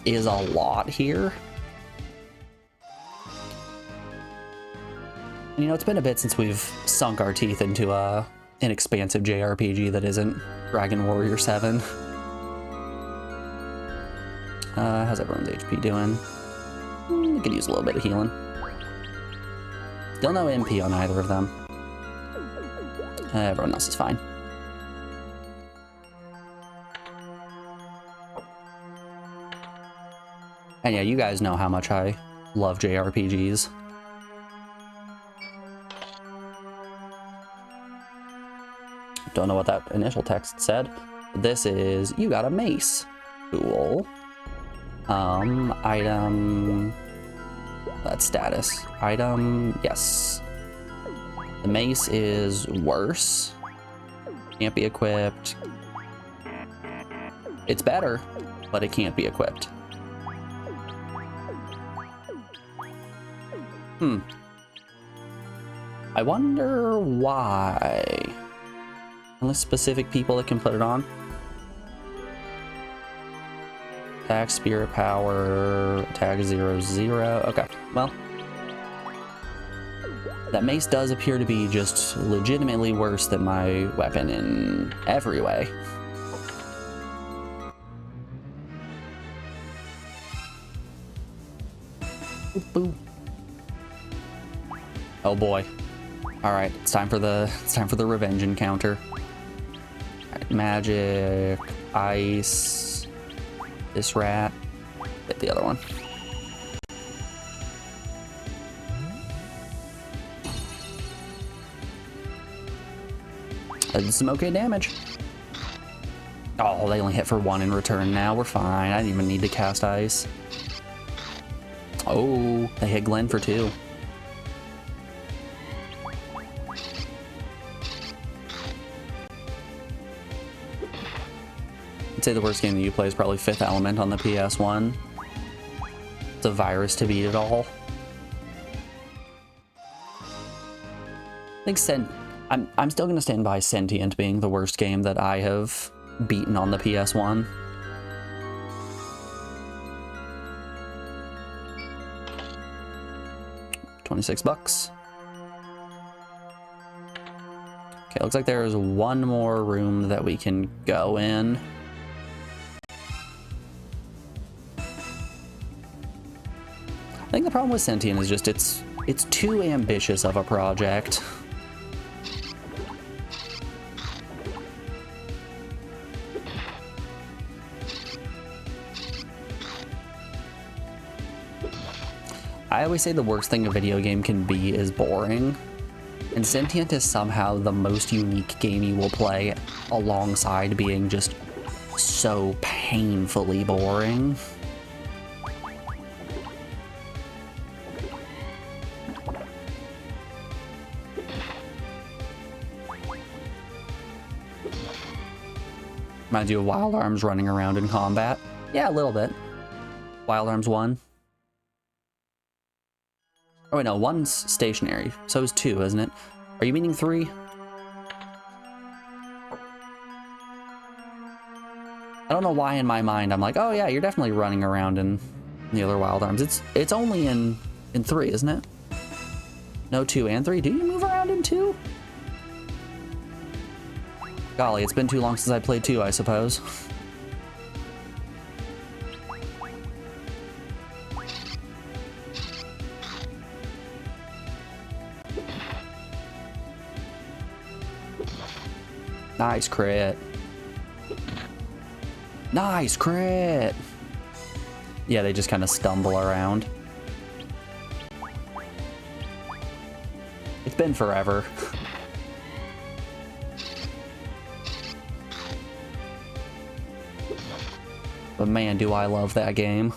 is a lot here. And, you know, it's been a bit since we've sunk our teeth into an expansive JRPG that isn't Dragon Warrior 7. How's everyone's HP doing? We could use a little bit of healing. Still no MP on either of them. Everyone else is fine. And yeah, you guys know how much I love JRPGs. Don't know what that initial text said. This is, you got a mace. Cool. Item, that's status. Item, yes. The mace is worse. Can't be equipped. It's better, but it can't be equipped. I wonder why. Only specific people that can put it on. Attack, spirit power, attack 0/0. Okay, well. That mace does appear to be just legitimately worse than my weapon in every way. Boop, boop. Oh boy. All right, it's time for the revenge encounter. All right, magic, ice, this rat, hit the other one. That did some okay damage. Oh, they only hit for 1 in return now. We're fine. I didn't even need to cast ice. Oh, they hit Glenn for 2. I'd say the worst game that you play is probably Fifth Element on the ps1. It's a virus to beat it all. I think I'm still gonna stand by Sentient being the worst game that I have beaten on the ps1. $26. Okay, looks like there is one more room that we can go in. I think the problem with Sentient is just it's too ambitious of a project. I always say the worst thing a video game can be is boring, and Sentient is somehow the most unique game you will play alongside being just so painfully boring. Reminds you of Wild Arms running around in combat. Yeah, a little bit. Wild Arms 1. Oh wait, no, one's stationary. So is 2, isn't it? Are you meaning 3? I don't know why in my mind I'm like, oh yeah, you're definitely running around in the other wild arms. It's only in 3, isn't it? No, 2 and 3. Do you move around in 2? Golly, it's been too long since I played 2, I suppose. Nice crit. Nice crit! Yeah, they just kind of stumble around. It's been forever. But man, do I love that game.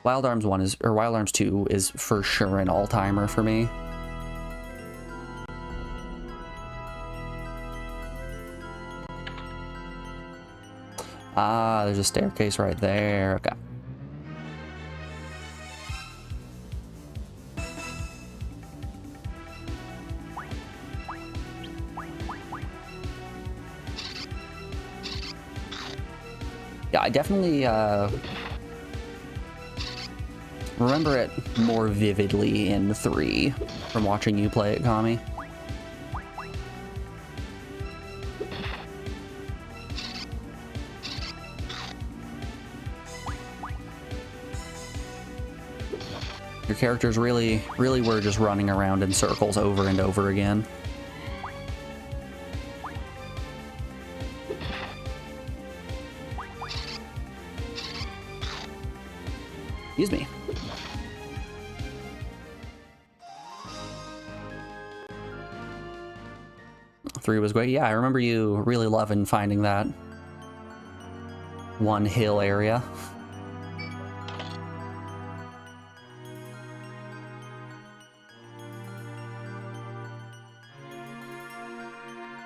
Wild Arms 1 is, or Wild Arms 2 is for sure an all-timer for me. Ah, there's a staircase right there. Okay. Yeah, I definitely remember it more vividly in 3 from watching you play it, Kami. Your characters really were just running around in circles over and over again. Excuse me. Three was great. Yeah, I remember you really loving finding that one hill area.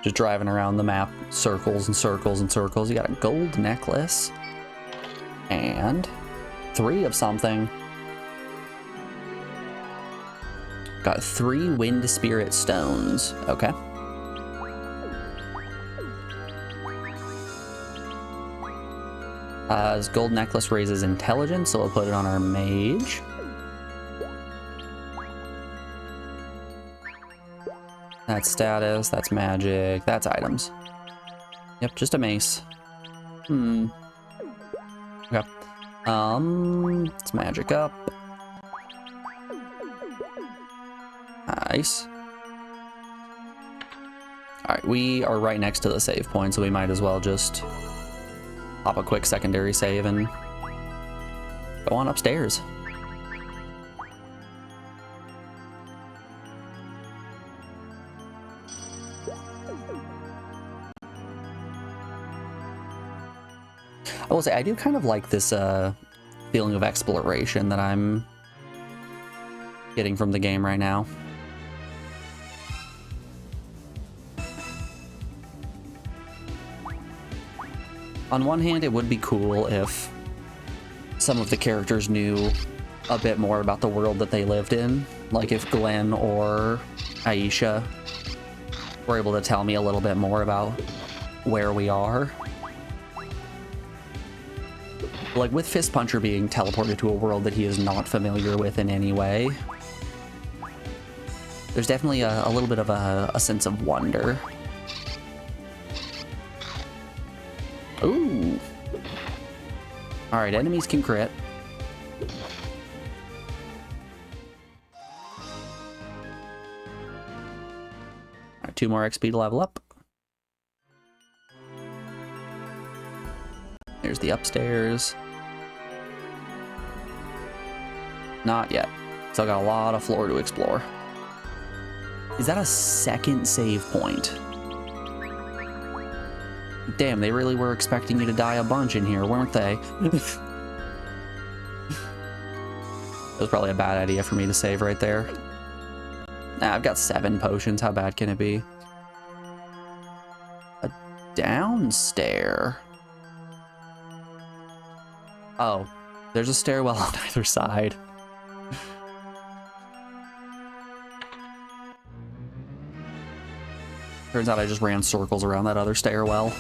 Just driving around the map, circles and circles and circles. You got a gold necklace and 3 of something. Got 3 wind spirit stones. Okay. This gold necklace raises intelligence, so we'll put it on our mage. That's status, that's magic, that's items. Yep, just a mace. Okay. Let's magic up. Nice. Alright, we are right next to the save point, so we might as well just pop a quick secondary save and go on upstairs. I will say, I do kind of like this feeling of exploration that I'm getting from the game right now. On one hand, it would be cool if some of the characters knew a bit more about the world that they lived in. Like if Glenn or Aisha were able to tell me a little bit more about where we are. Like with Fist Puncher being teleported to a world that he is not familiar with in any way, there's definitely a little bit of a sense of wonder. Ooh. Alright, enemies can crit. Alright, 2 more XP to level up. There's the upstairs. Not yet. Still got a lot of floor to explore. Is that a second save point? Damn, they really were expecting you to die a bunch in here, weren't they? It was probably a bad idea for me to save right there. Nah, I've got 7 potions. How bad can it be? A downstairs. Oh, There's a stairwell on either side. Turns out I just ran circles around that other stairwell.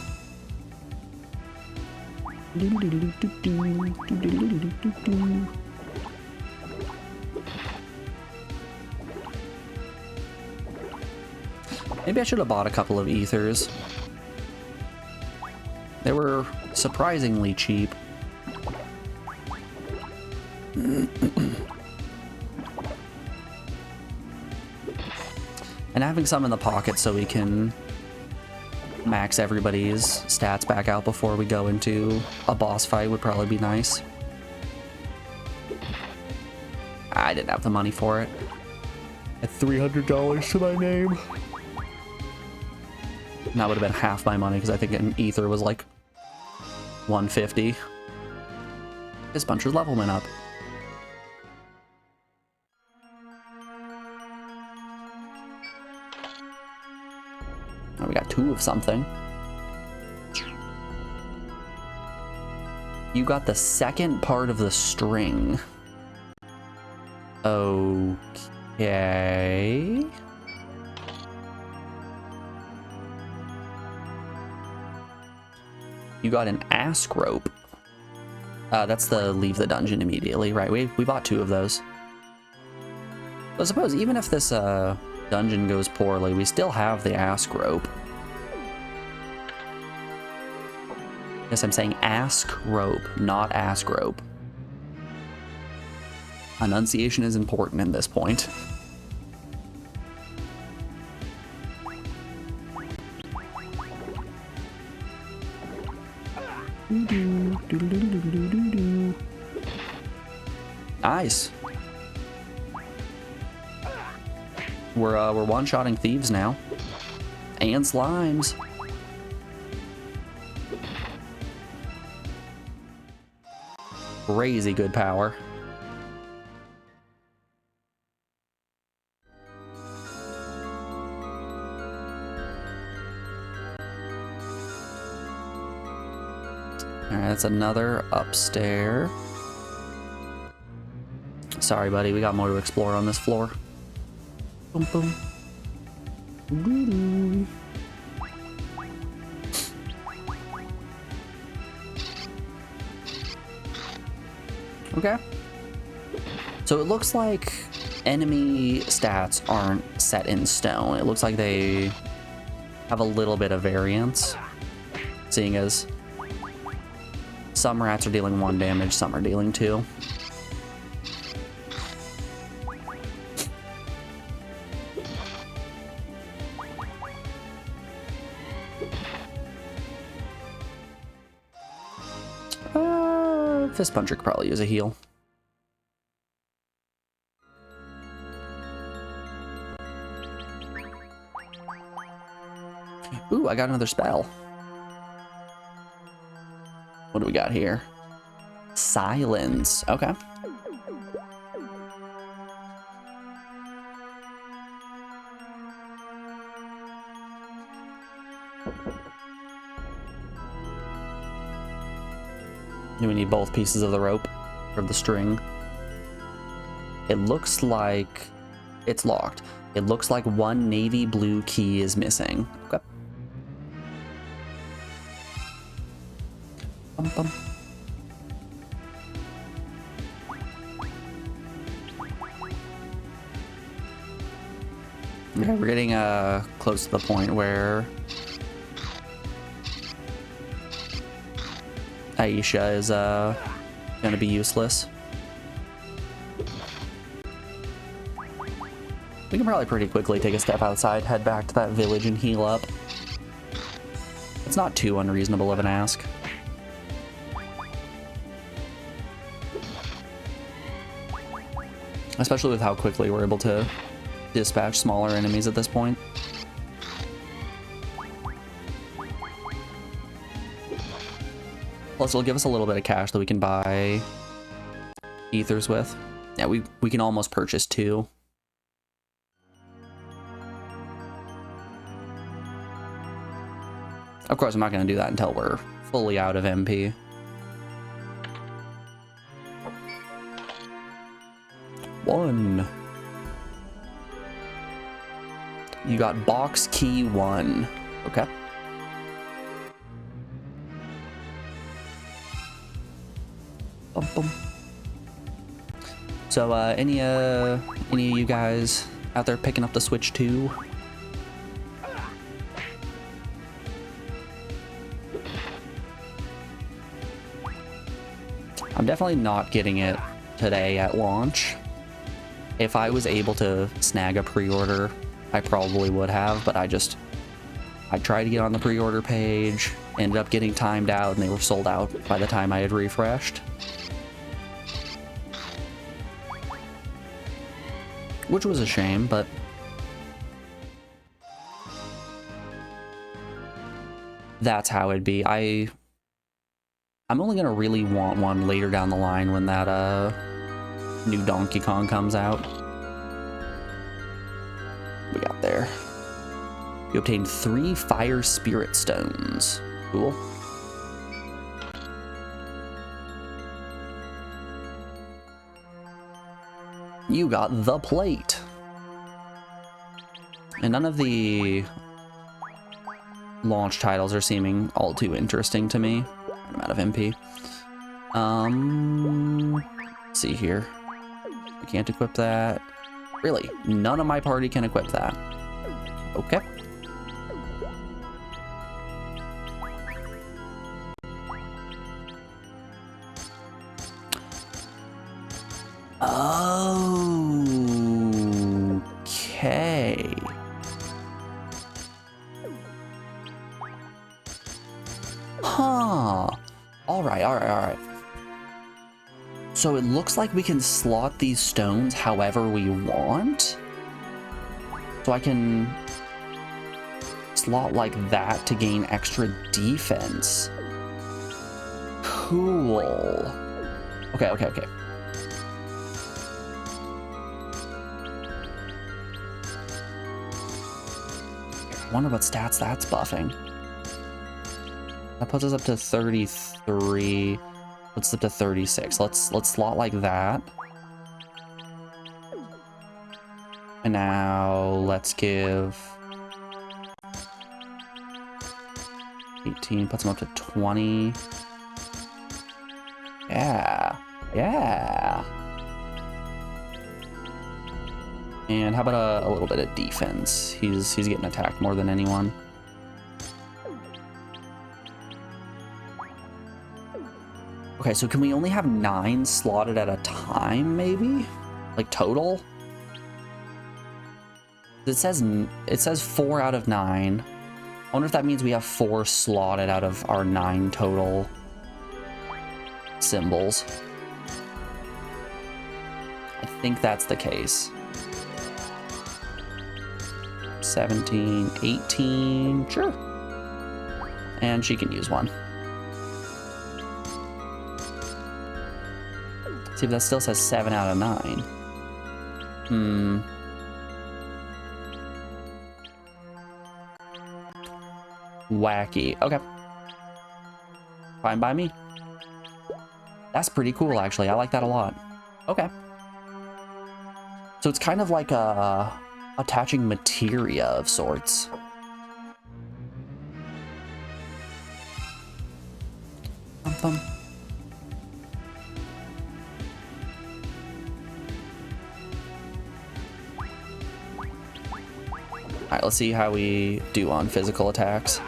Maybe I should have bought a couple of ethers. They were surprisingly cheap. And having some in the pocket so we can max everybody's stats back out before we go into a boss fight would probably be nice. I didn't have the money for it. At $300 to my name. And that would have been half my money because I think an ether was like $150. This buncher's level went up. Oh, we got 2 of something. You got the second part of the string. Okay. You got an ask rope. That's the leave the dungeon immediately, right? We bought 2 of those. I suppose even if this dungeon goes poorly, we still have the ask rope. Yes, I'm saying ask rope, not ask rope. Enunciation is important in this point. Nice. We're one-shotting thieves now. And slimes. Crazy good power. Alright, that's another upstairs. Sorry, buddy, we got more to explore on this floor. Boom, boom. Doo-doo. Okay. So it looks like enemy stats aren't set in stone. It looks like they have a little bit of variance, seeing as some rats are dealing 1 damage, some are dealing 2. Fist Puncher could probably use a heal. Ooh, I got another spell. What do we got here? Silence. Okay. Do we need both pieces of the rope or the string? It looks like it's locked. It looks like 1 navy blue key is missing. Okay. Bum, bum. Okay, we're getting close to the point where Aisha is gonna be useless. We can probably pretty quickly take a step outside, head back to that village and heal up. It's not too unreasonable of an ask. Especially with how quickly we're able to dispatch smaller enemies at this point. Plus, it'll give us a little bit of cash that we can buy ethers with. Yeah, we can almost purchase 2. Of course, I'm not going to do that until we're fully out of MP. 1. You got box key 1. Okay. Bum, bum. So, any of you guys out there picking up the Switch 2? I'm definitely not getting it today at launch. If I was able to snag a pre-order, I probably would have, but I tried to get on the pre-order page, ended up getting timed out, and they were sold out by the time I had refreshed. Which was a shame, but that's how it'd be. I'm only gonna really want one later down the line when that new Donkey Kong comes out. We got there. You obtained 3 Fire Spirit Stones. Cool. You got the plate. And none of the launch titles are seeming all too interesting to me. I'm out of MP. Let's see here. I can't equip that. Really, none of my party can equip that. Okay. Okay. Huh. All right. So it looks like we can slot these stones however we want. So I can slot like that to gain extra defense. Cool. Okay. I wonder what stats that's buffing. That puts us up to 33. Puts us up to 36. Let's slot like that. And now let's give 18, puts them up to 20. Yeah. And how about a little bit of defense? He's getting attacked more than anyone. Okay, so can we only have 9 slotted at a time, maybe? Like total? It says 4 out of 9. I wonder if that means we have 4 slotted out of our 9 total symbols. I think that's the case. 17, 18, sure. And she can use one. See if that still says 7 out of 9. Wacky. Okay. Fine by me. That's pretty cool, actually. I like that a lot. Okay. So it's kind of like attaching materia of sorts. Bum. Alright, let's see how we do on physical attacks.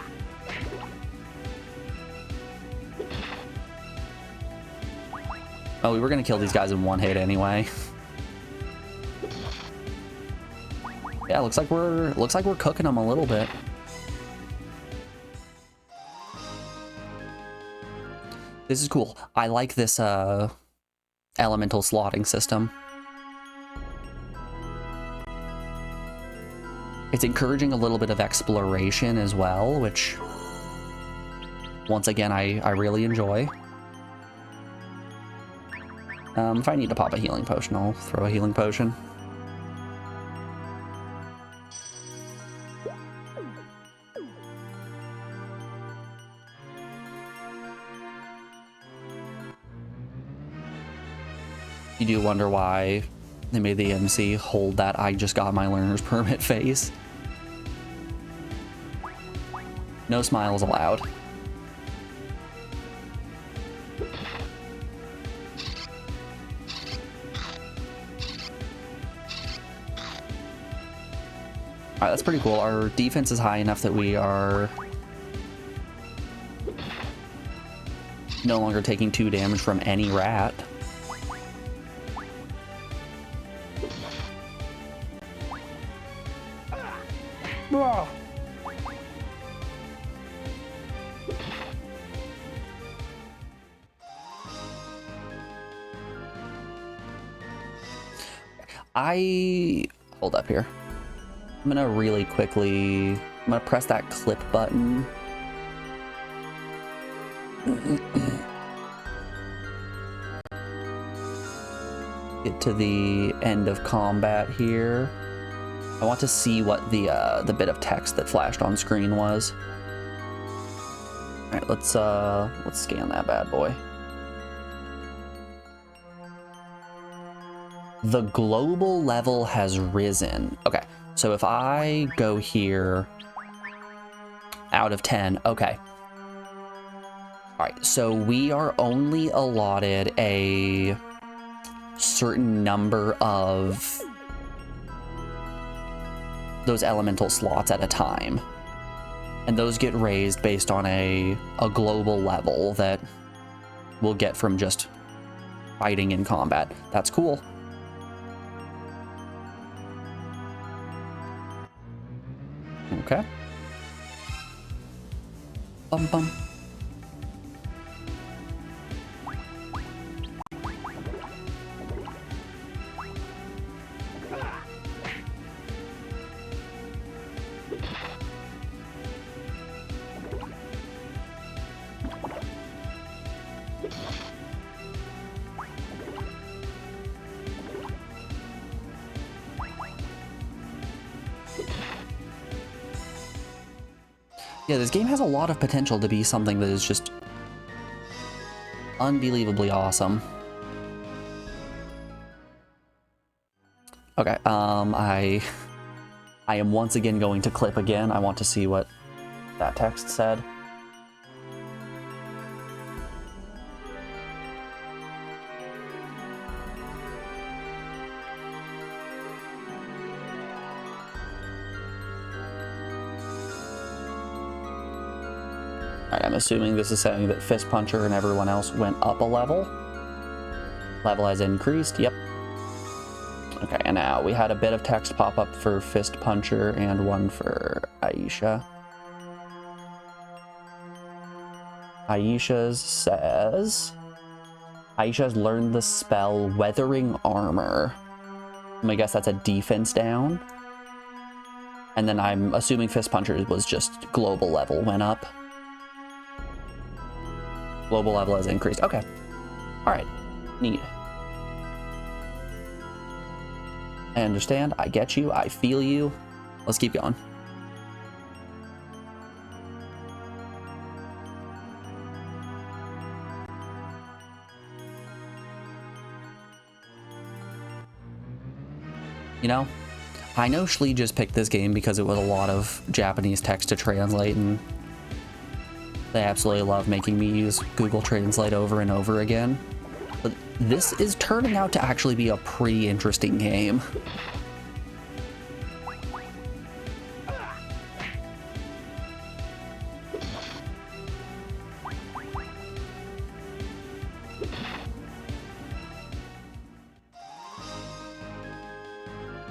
Oh, we were gonna kill these guys in one hit anyway. Yeah, looks like we're cooking them a little bit. This is cool. I like this elemental slotting system. It's encouraging a little bit of exploration as well, which once again I really enjoy. If I need to pop a healing potion, I'll throw a healing potion. You do wonder why They made the MC hold that I just got my learner's permit face. No smiles allowed. Alright, that's pretty cool. Our defense is high enough that we are no longer taking 2 damage from any rat. Whoa. Hold up here. I'm gonna really quickly, I'm gonna press that clip button. Get to the end of combat here. I want to see what the bit of text that flashed on screen was. All right, let's scan that bad boy. The global level has risen. Okay, so if I go here, out of 10, okay. All right, so we are only allotted a certain number of those elemental slots at a time. And those get raised based on a global level that we'll get from just fighting in combat. That's cool. Okay. Bum bum. Yeah, this game has a lot of potential to be something that is just unbelievably awesome. Okay, I am once again going to clip again. I want to see what that text said. Alright, I'm assuming this is saying that Fist Puncher and everyone else went up a level. Level has increased, yep. Okay, and now we had a bit of text pop up for Fist Puncher and one for Aisha. Aisha's says... Aisha's learned the spell Weathering Armor. I guess that's a defense down. And then I'm assuming Fist Puncher was just global level went up. Global level has increased. Okay. All right. Neat. I understand. I get you. I feel you. Let's keep going. You know, I know Shlee just picked this game because it was a lot of Japanese text to translate, and they absolutely love making me use Google Translate over and over again. But this is turning out to actually be a pretty interesting game.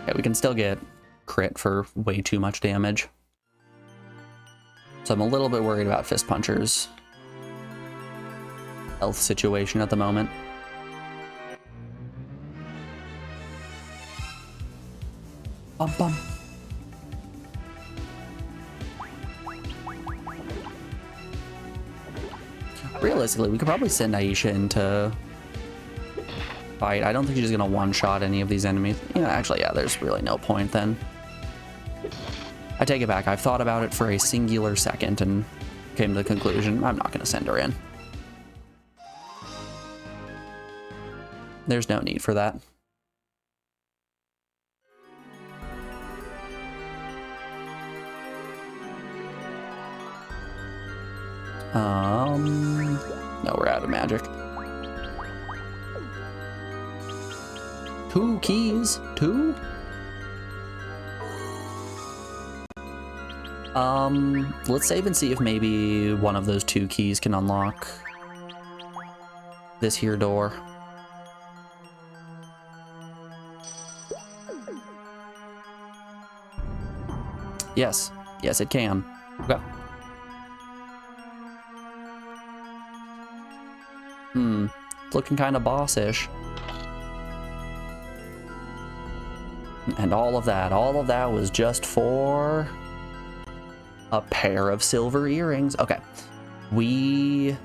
Okay, we can still get crit for way too much damage. So I'm a little bit worried about Fist Puncher's health situation at the moment. Bum bum. Realistically, we could probably send Aisha into fight. I don't think she's gonna one-shot any of these enemies. You know, actually, yeah, there's really no point then. I take it back. I've thought about it for a singular second and came to the conclusion I'm not going to send her in. There's no need for that. No, we're out of magic. 2 keys. 2? Let's save and see if maybe one of those 2 keys can unlock this here door. Yes. Yes, it can. Okay. It's looking kind of bossish. And all of that was just for a pair of silver earrings. Okay. We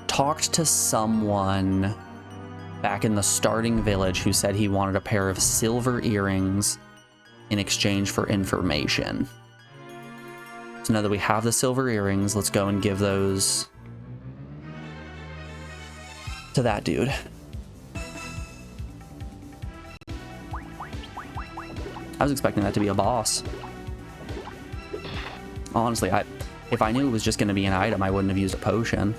talked to someone back in the starting village who said he wanted a pair of silver earrings in exchange for information. So now that we have the silver earrings, let's go and give those to that dude. I was expecting that to be a boss. Honestly, if I knew it was just going to be an item, I wouldn't have used a potion.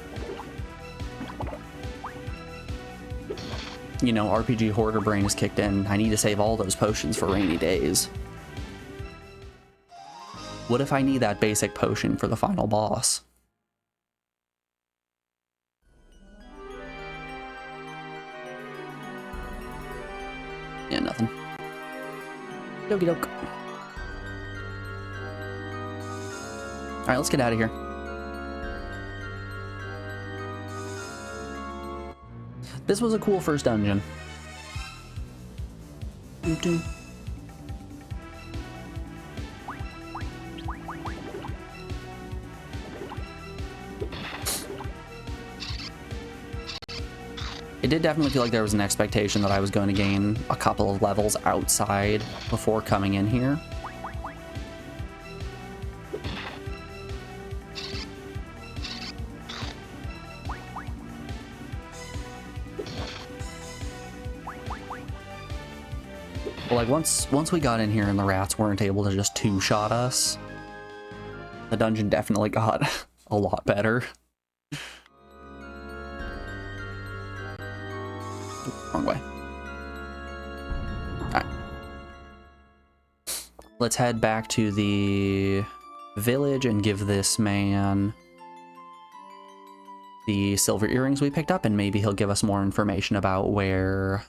You know, RPG Hoarder Brain is kicked in. I need to save all those potions for rainy days. What if I need that basic potion for the final boss? Yeah, nothing. Okie doke. Alright, let's get out of here. This was a cool first dungeon. Doo-doo. It did definitely feel like there was an expectation that I was going to gain a couple of levels outside before coming in here. But like once we got in here and the rats weren't able to just two-shot us, the dungeon definitely got a lot better. Wrong way. Alright. Let's head back to the village and give this man the silver earrings we picked up, and maybe he'll give us more information about where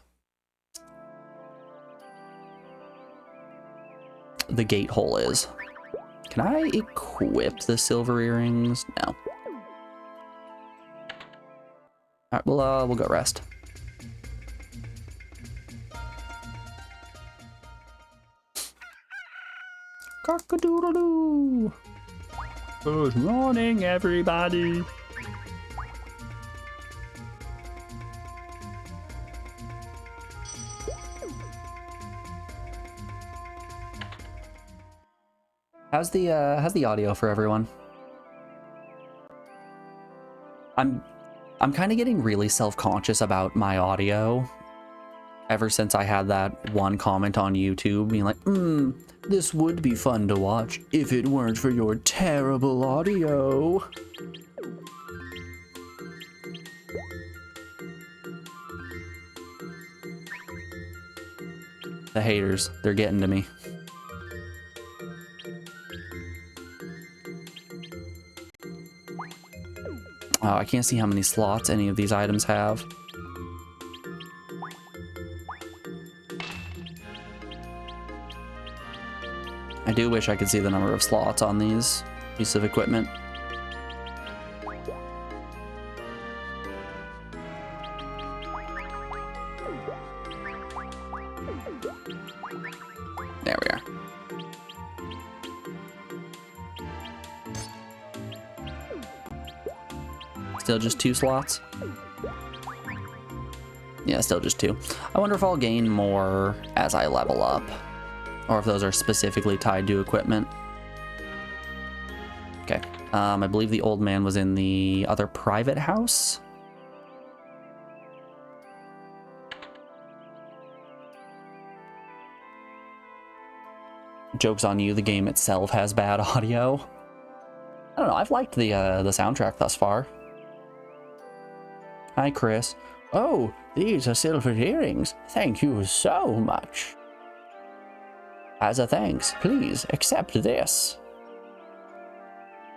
the gate hole is. Can I equip the silver earrings? No. Alright, we'll go rest. Cock-a-doodle-doo! Good morning, everybody! How's the audio for everyone? I'm kind of getting really self-conscious about my audio ever since I had that one comment on YouTube being like, this would be fun to watch if it weren't for your terrible audio. The haters, they're getting to me. Oh, I can't see how many slots any of these items have. I do wish I could see the number of slots on these pieces of equipment. There we are. Still just 2 slots? Yeah, still just 2. I wonder if I'll gain more as I level up, or if those are specifically tied to equipment. Okay, I believe the old man was in the other private house. Joke's on you, the game itself has bad audio. I don't know, I've liked the soundtrack thus far. Hi, Chris. Oh, these are silver earrings. Thank you so much. As a thanks, please accept this.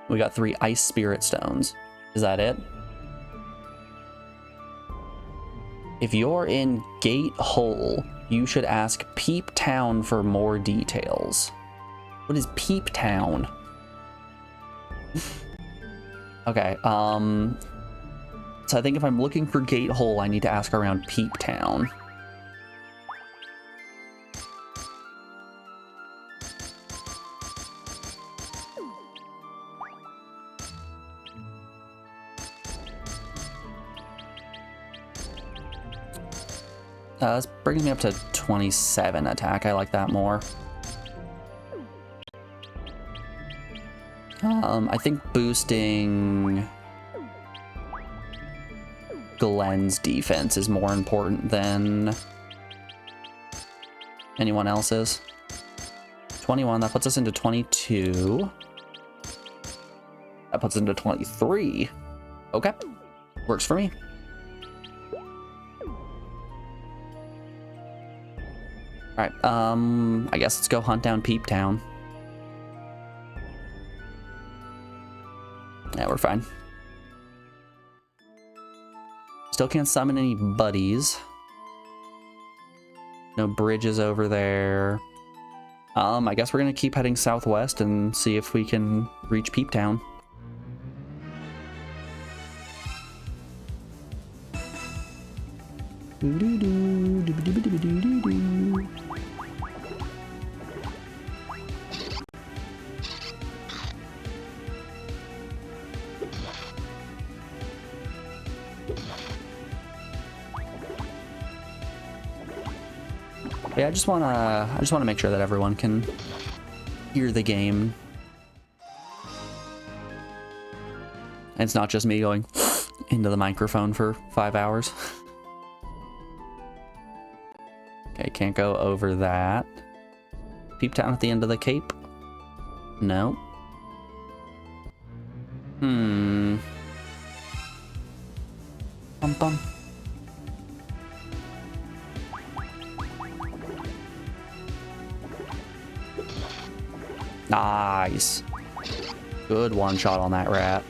We got 3 ice spirit stones. Is that it? If you're in Gate Hole, you should ask Peep Town for more details. What is Peep Town? Okay, so I think if I'm looking for Gate Hole, I need to ask around Peep Town. This brings me up to 27 attack. I like that more. I think boosting Glenn's defense is more important than anyone else's. 21, that puts us into 22. That puts us into 23. Okay, works for me. Alright, I guess let's go hunt down Peep Town. Yeah, we're fine. Still can't summon any buddies. No bridges over there. I guess we're gonna keep heading southwest and see if we can reach Peep Town. Yeah, I just wanna make sure that everyone can hear the game. And it's not just me going into the microphone for 5 hours. Okay, can't go over that. Peep Town at the end of the cape? No. Bum bum. Nice. Good one shot on that rat.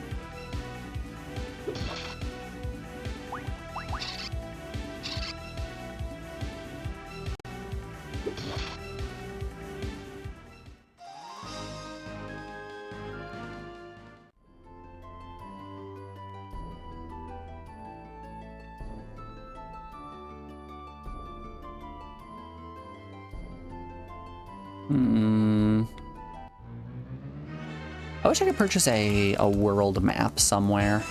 I wish I could purchase a world map somewhere.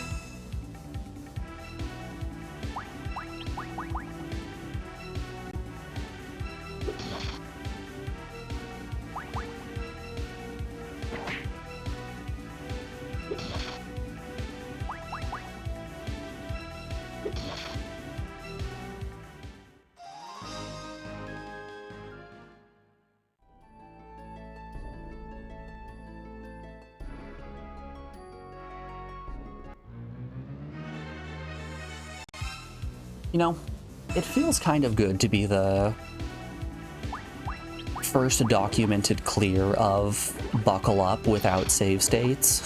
You know, it feels kind of good to be the first documented clear of Buckle Up without save states.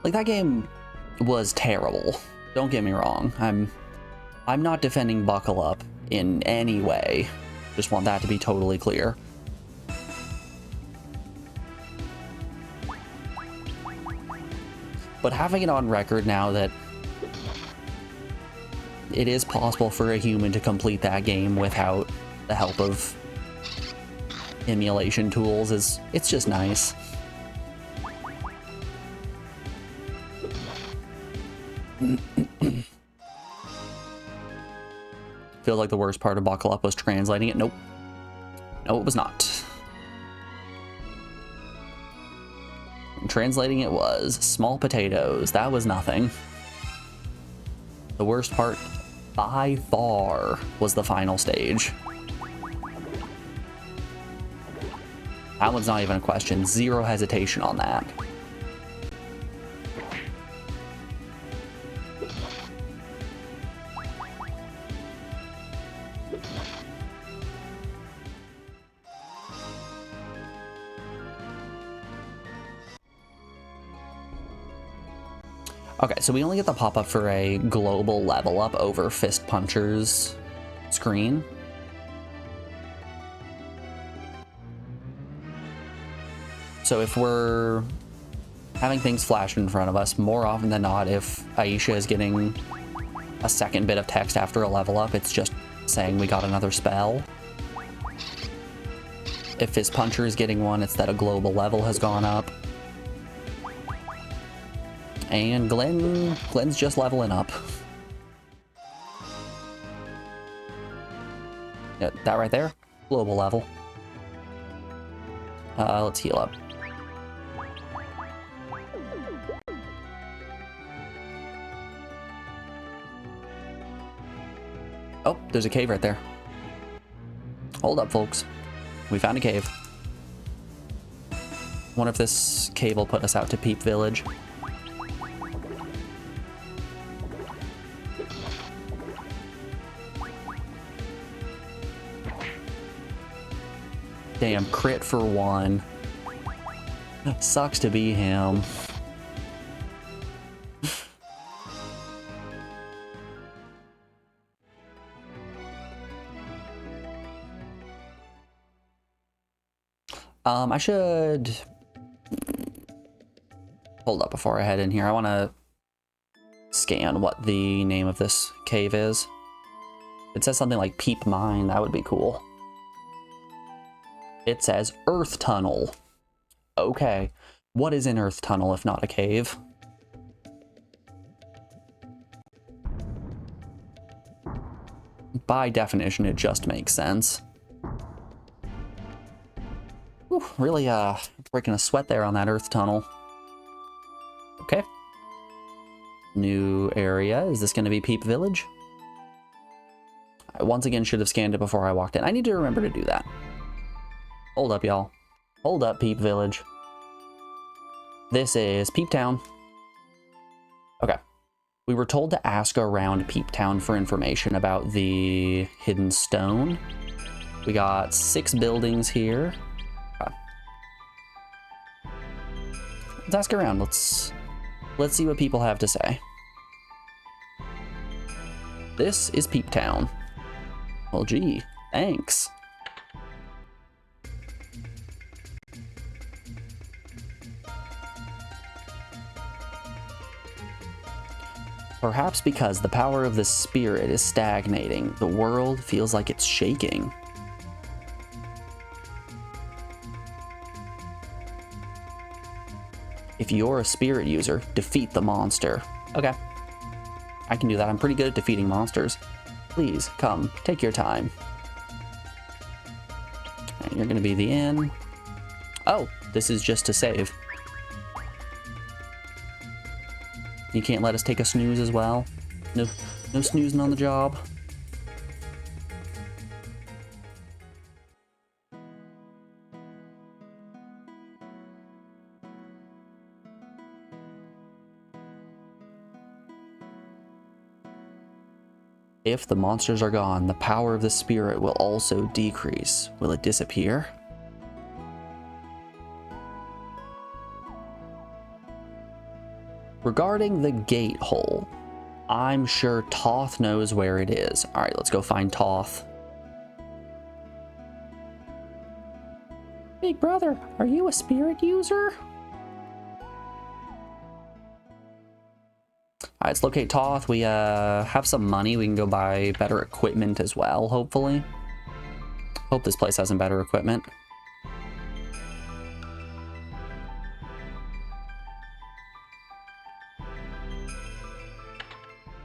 Like, that game was terrible. Don't get me wrong. I'm not defending Buckle Up in any way. Just want that to be totally clear. But having it on record now that it is possible for a human to complete that game without the help of emulation tools it's just nice. Feels like the worst part of Buckle Up was translating it. Nope. No, it was not. translating it was small potatoes. That was nothing. The worst part by far was the final stage. That one's not even a question. Zero hesitation on that. Okay, so we only get the pop-up for a global level up over Fist Puncher's screen. So if we're having things flash in front of us, more often than not, if Aisha is getting a second bit of text after a level up, it's just saying we got another spell. If Fist Puncher is getting one, it's that a global level has gone up. And Glenn's just leveling up. Yeah, that right there, global level. Let's heal up. Oh, there's a cave right there. Hold up, folks. We found a cave. Wonder if this cave will put us out to Peep Village. Damn, crit for one. Sucks to be him. I should hold up before I head in here. I want to scan what the name of this cave is. It says something like Peep Mine. That would be cool. It says Earth Tunnel. Okay. What is an Earth Tunnel if not a cave? By definition, it just makes sense. Whew, really breaking a sweat there on that Earth Tunnel. Okay. New area. Is this going to be Peep Village? I once again should have scanned it before I walked in. I need to remember to do that. Hold up, y'all. Hold up, Peep Village. This is Peep Town. Okay. We were told to ask around Peep Town for information about the hidden stone. We got 6 buildings here. Okay. Let's ask around. Let's see what people have to say. This is Peep Town. Well, gee, thanks. Perhaps because the power of the spirit is stagnating, the world feels like it's shaking. If you're a spirit user, defeat the monster. Okay. I can do that. I'm pretty good at defeating monsters. Please, come. Take your time. Right, you're going to be the inn. Oh, this is just to save. You can't let us take a snooze as well? No snoozing on the job? If the monsters are gone, the power of the spirit will also decrease. Will it disappear? Regarding the gate hole, I'm sure Toth knows where it is. All right, let's go find Toth. Big brother, are you a spirit user? All right, let's locate Toth. We have some money. We can go buy better equipment as well, hopefully. Hope this place has some better equipment.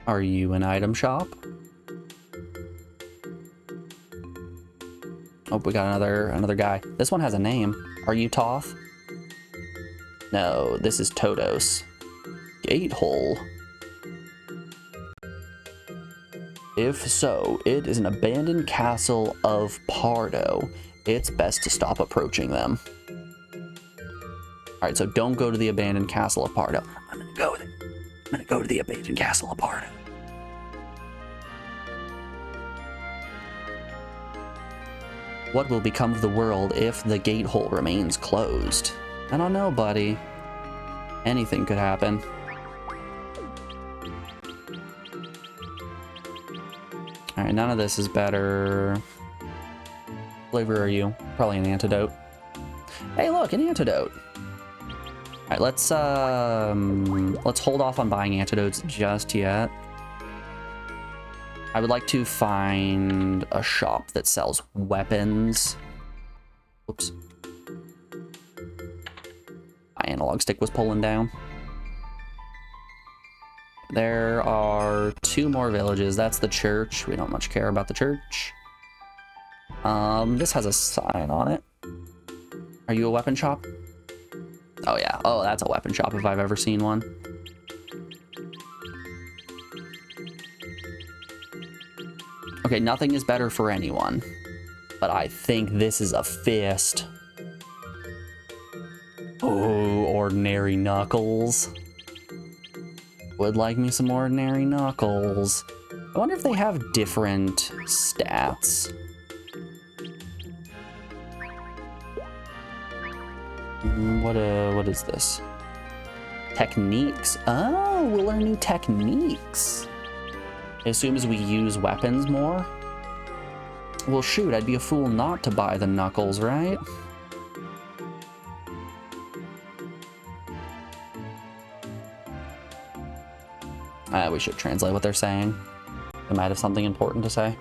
Are you an item shop? Oh, we got another guy. This one has a name. Are you Toth? No, this is Todos. Gate hole. If so, it is an abandoned castle of Pardo. It's best to stop approaching them. Alright, so don't go to the abandoned castle of Pardo. I'm gonna go there. I'm gonna go to the abandoned castle of Pardo. What will become of the world if the gate hole remains closed? I don't know, buddy. Anything could happen. Alright, none of this is better. What flavor are you? Probably an antidote. Hey, look, an antidote. Alright, let's hold off on buying antidotes just yet. I would like to find a shop that sells weapons. Oops. My analog stick was pulling down. There are 2 more villages. That's the church. We don't much care about the church. This has a sign on it. Are you a weapon shop? Oh yeah. Oh, that's a weapon shop if I've ever seen one. Okay, nothing is better for anyone. But I think this is a fist. Oh, ordinary knuckles. Would like me some ordinary knuckles. I wonder if they have different stats. What is this? Techniques. Oh, we'll learn new techniques. As soon as we use weapons more. Well, shoot, I'd be a fool not to buy the knuckles, right? We should translate what they're saying. They might have something important to say.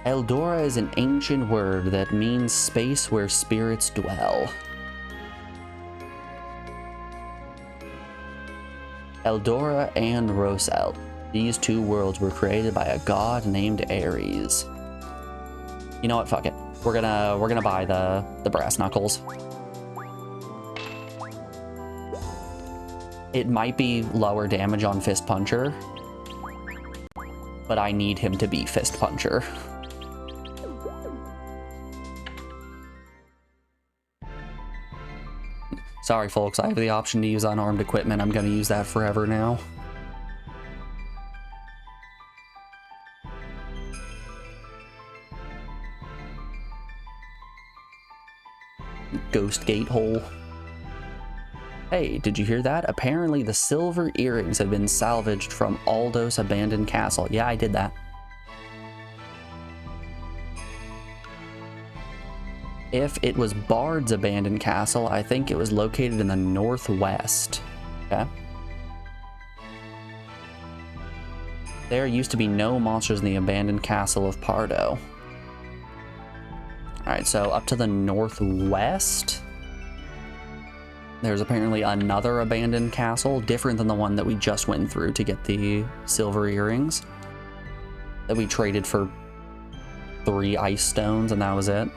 Eldora is an ancient word that means space where spirits dwell. Eldora and Rosel. These 2 worlds were created by a god named Ares. You know what? Fuck it. We're gonna buy the brass knuckles. It might be lower damage on Fist Puncher, but I need him to be Fist Puncher. Sorry, folks, I have the option to use unarmed equipment. I'm gonna use that forever now. Ghost gate hole. Hey, did you hear that? Apparently the silver earrings have been salvaged from Aldo's abandoned castle. Yeah, I did that. If it was Bard's abandoned castle, I think it was located in the northwest. Okay. There used to be no monsters in the abandoned castle of Pardo. Alright, so up to the northwest, there's apparently another abandoned castle, different than the one that we just went through to get the silver earrings. That we traded for 3 ice stones, and that was it.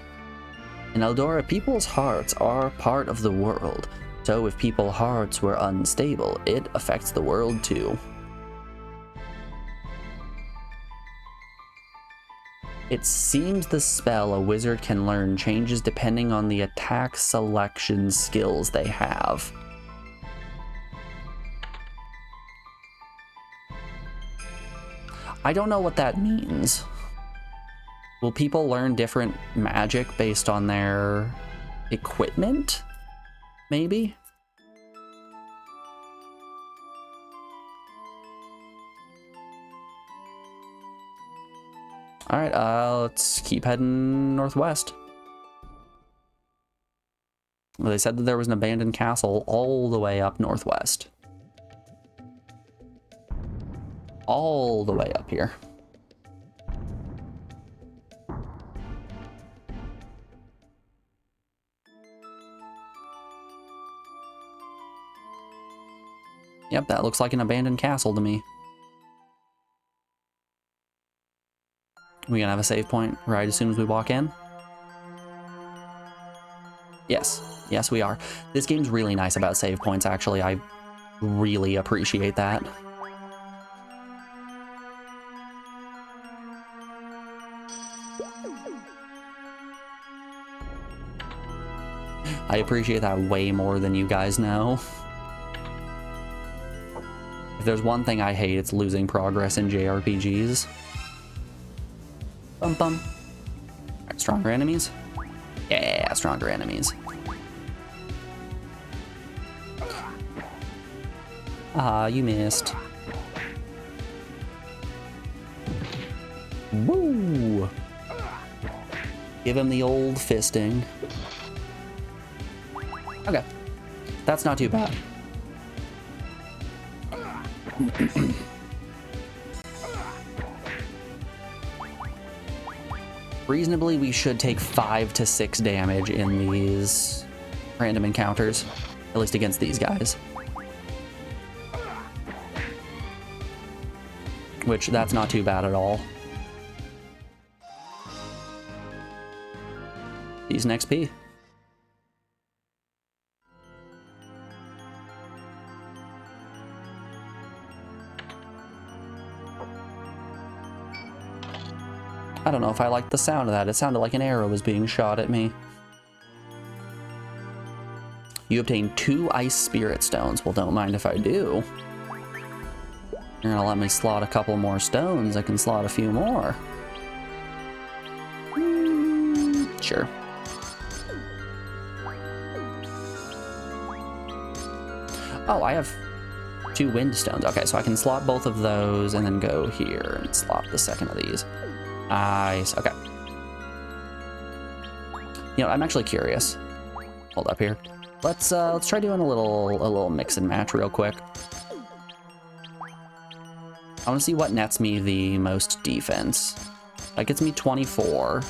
In Eldora, people's hearts are part of the world, so if people's hearts were unstable, it affects the world too. It seems the spell a wizard can learn changes depending on the attack selection skills they have. I don't know what that means. Will people learn different magic based on their equipment? Maybe? Alright, let's keep heading northwest. Well, they said that there was an abandoned castle all the way up northwest. All the way up here. Yep, that looks like an abandoned castle to me. We gonna have a save point right as soon as we walk in? Yes. Yes, we are. This game's really nice about save points, actually. I really appreciate that. I appreciate that way more than you guys know. If there's one thing I hate, it's losing progress in JRPGs. Bum bum. Alright, stronger enemies? Yeah, stronger enemies. Ah, you missed. Woo! Give him the old fisting. Okay. That's not too bad. Reasonably, we should take 5 to 6 damage in these random encounters, at least against these guys. Which, that's not too bad at all. These next P. I don't know if I liked the sound of that. It sounded like an arrow was being shot at me. You obtain 2 ice spirit stones. Well, don't mind if I do. You're gonna let me slot a couple more stones. I can slot a few more. Sure. Oh, I have 2 wind stones. Okay, so I can slot both of those and then go here and slot the second of these. Nice. Okay. You know, I'm actually curious. Hold up here. Let's try doing a little mix and match real quick. I want to see what nets me the most defense. That gets me 24.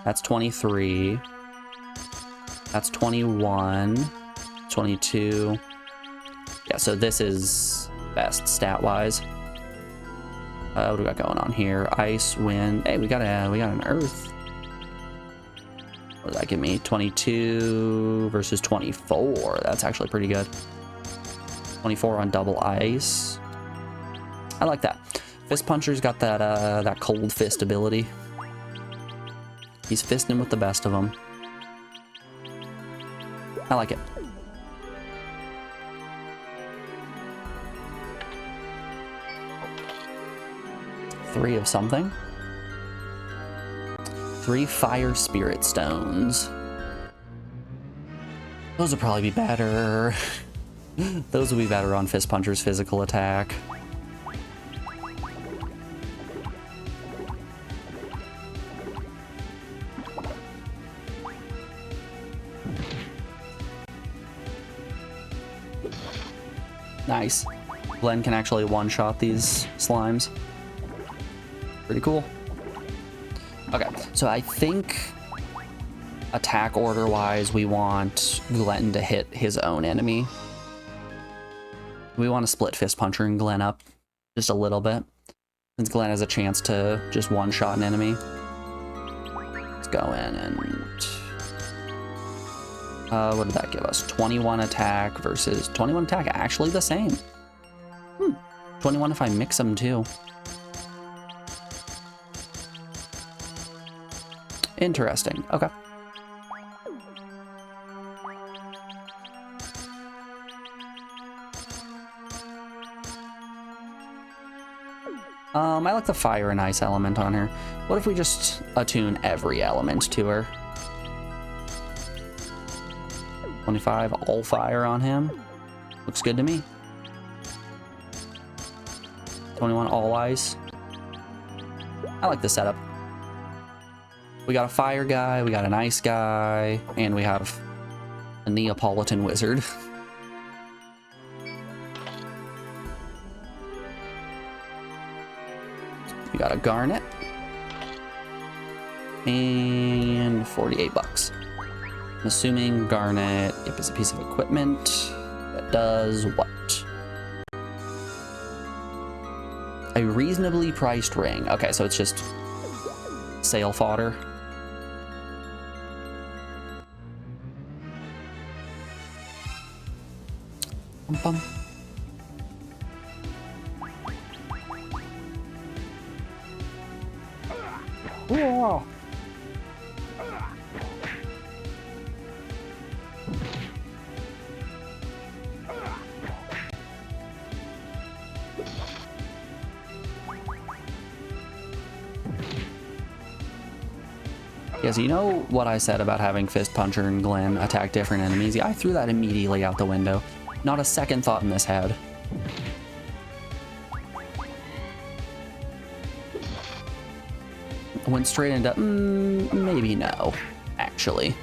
That's 23. That's 21. 22. Yeah, so this is best stat-wise. What do we got going on here? Ice, wind. Hey, we got an earth. What does that give me? 22 versus 24. That's actually pretty good. 24 on double ice. I like that. Fist Puncher's got that that cold fist ability. He's fisting with the best of them. I like it. Three of something. 3 fire spirit stones. Those would probably be better. Those would be better on Fist Puncher's physical attack. Nice. Glenn can actually one-shot these slimes. Pretty cool. Okay, so I think attack order wise, we want Glenn to hit his own enemy. We want to split Fist Puncher and Glenn up just a little bit, since Glenn has a chance to just one-shot an enemy. Let's go in and what did that give us? 21 attack versus 21 attack, actually the same. 21 if I mix them too. Interesting. Okay. I like the fire and ice element on her. What if we just attune every element to her? 25 all fire on him. Looks good to me. 21 all ice. I like the setup. We got a fire guy, we got an ice guy, and we have a Neapolitan wizard. We got a garnet. And 48 bucks. I'm assuming garnet is a piece of equipment that does what? A reasonably priced ring. Okay, so it's just sale fodder. Bum, bum. Whoa. Yes, you know what I said about having Fist Puncher and Glenn attack different enemies? Yeah, I threw that immediately out the window. Not a second thought in this head. Went straight into, maybe no, actually.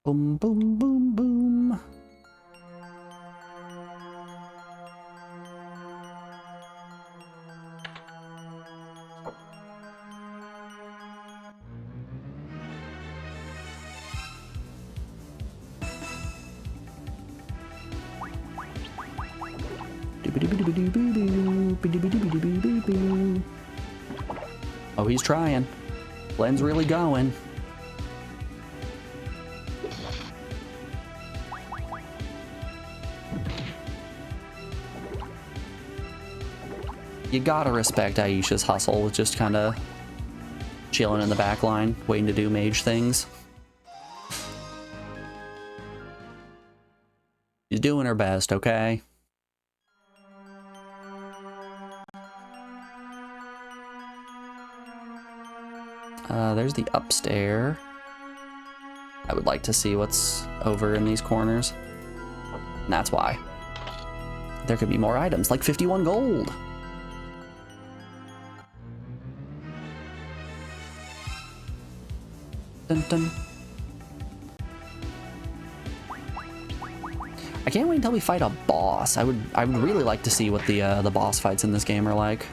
Boom, boom, boom, boom. Oh, he's trying. Glenn's really going. You gotta respect Aisha's hustle with just kind of chilling in the back line, waiting to do mage things. She's doing her best, okay? There's the upstairs. I would like to see what's over in these corners. And that's why. There could be more items, like 51 gold. Dun dun. I can't wait until we fight a boss. I would really like to see what the boss fights in this game are like.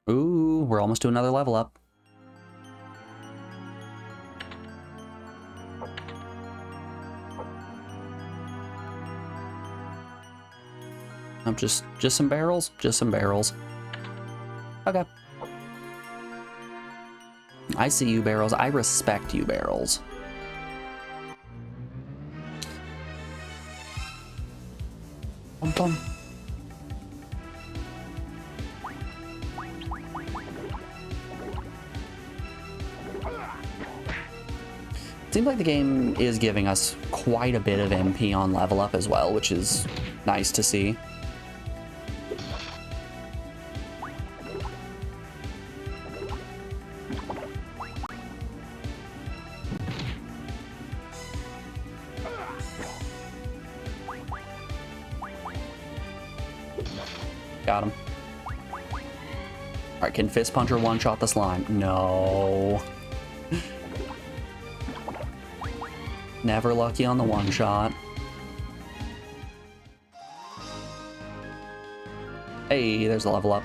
Ooh, we're almost to another level up. Just some barrels? Just some barrels. Okay. I see you, barrels. I respect you, barrels. Bum bum. Seems like the game is giving us quite a bit of MP on level up as well, which is nice to see. Got him. Alright, can Fist Puncher one-shot the slime? No. Never lucky on the one-shot. Hey, there's a level up.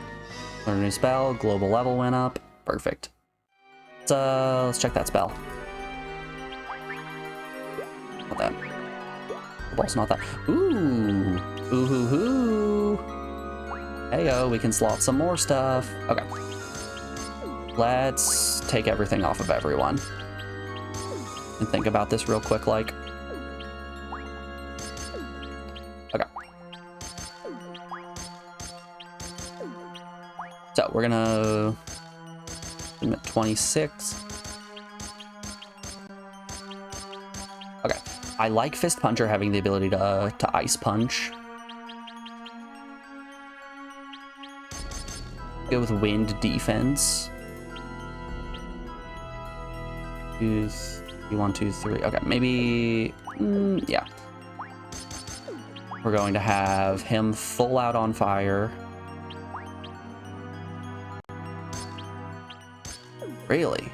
Learn a new spell, global level went up. Perfect. Let's check that spell. Not that. Also not that. Ooh. Ooh hoo hoo. Heyo, we can slot some more stuff. Okay. Let's take everything off of everyone. And think about this real quick, like. Okay. So, we're gonna... I'm at 26. Okay. I like Fist Puncher having the ability to Ice Punch. Go with Wind Defense. 1, 2, 3. Okay, maybe... yeah. We're going to have him full out on fire. Really?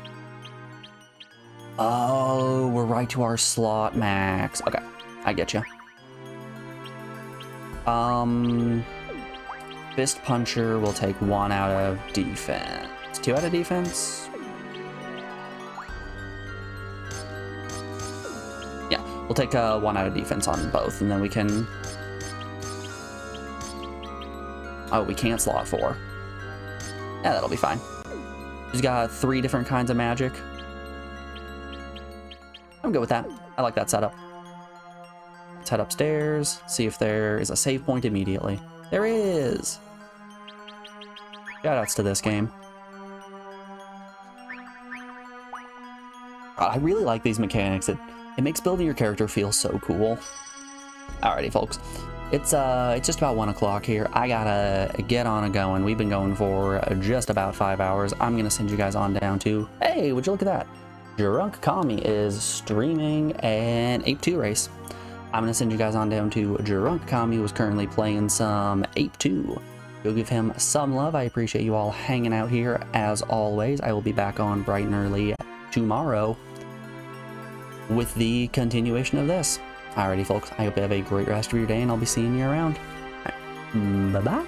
Oh, we're right to our slot max. Okay, I get you. Fist Puncher will take 1 out of defense. 2 out of defense? Yeah, we'll take 1 out of defense on both, and then we can... Oh, we can't slot 4. Yeah, that'll be fine. He's got 3 different kinds of magic. I'm good with that. I like that setup. Let's head upstairs, see if there is a save point immediately. There is! Shoutouts to this game. I really like these mechanics. It makes building your character feel so cool. Alrighty, folks. It's just about 1 o'clock here. I gotta get on and going. We've been going for just about 5 hours. I'm gonna send you guys on down to... Hey, would you look at that? Drunk Kami is streaming an Ape 2 race. I'm gonna send you guys on down to Drunk Kami, who's currently playing some Ape 2. Go give him some love. I appreciate you all hanging out here as always. I will be back on bright and early tomorrow with the continuation of this. Alrighty, folks. I hope you have a great rest of your day, and I'll be seeing you around. Bye-bye.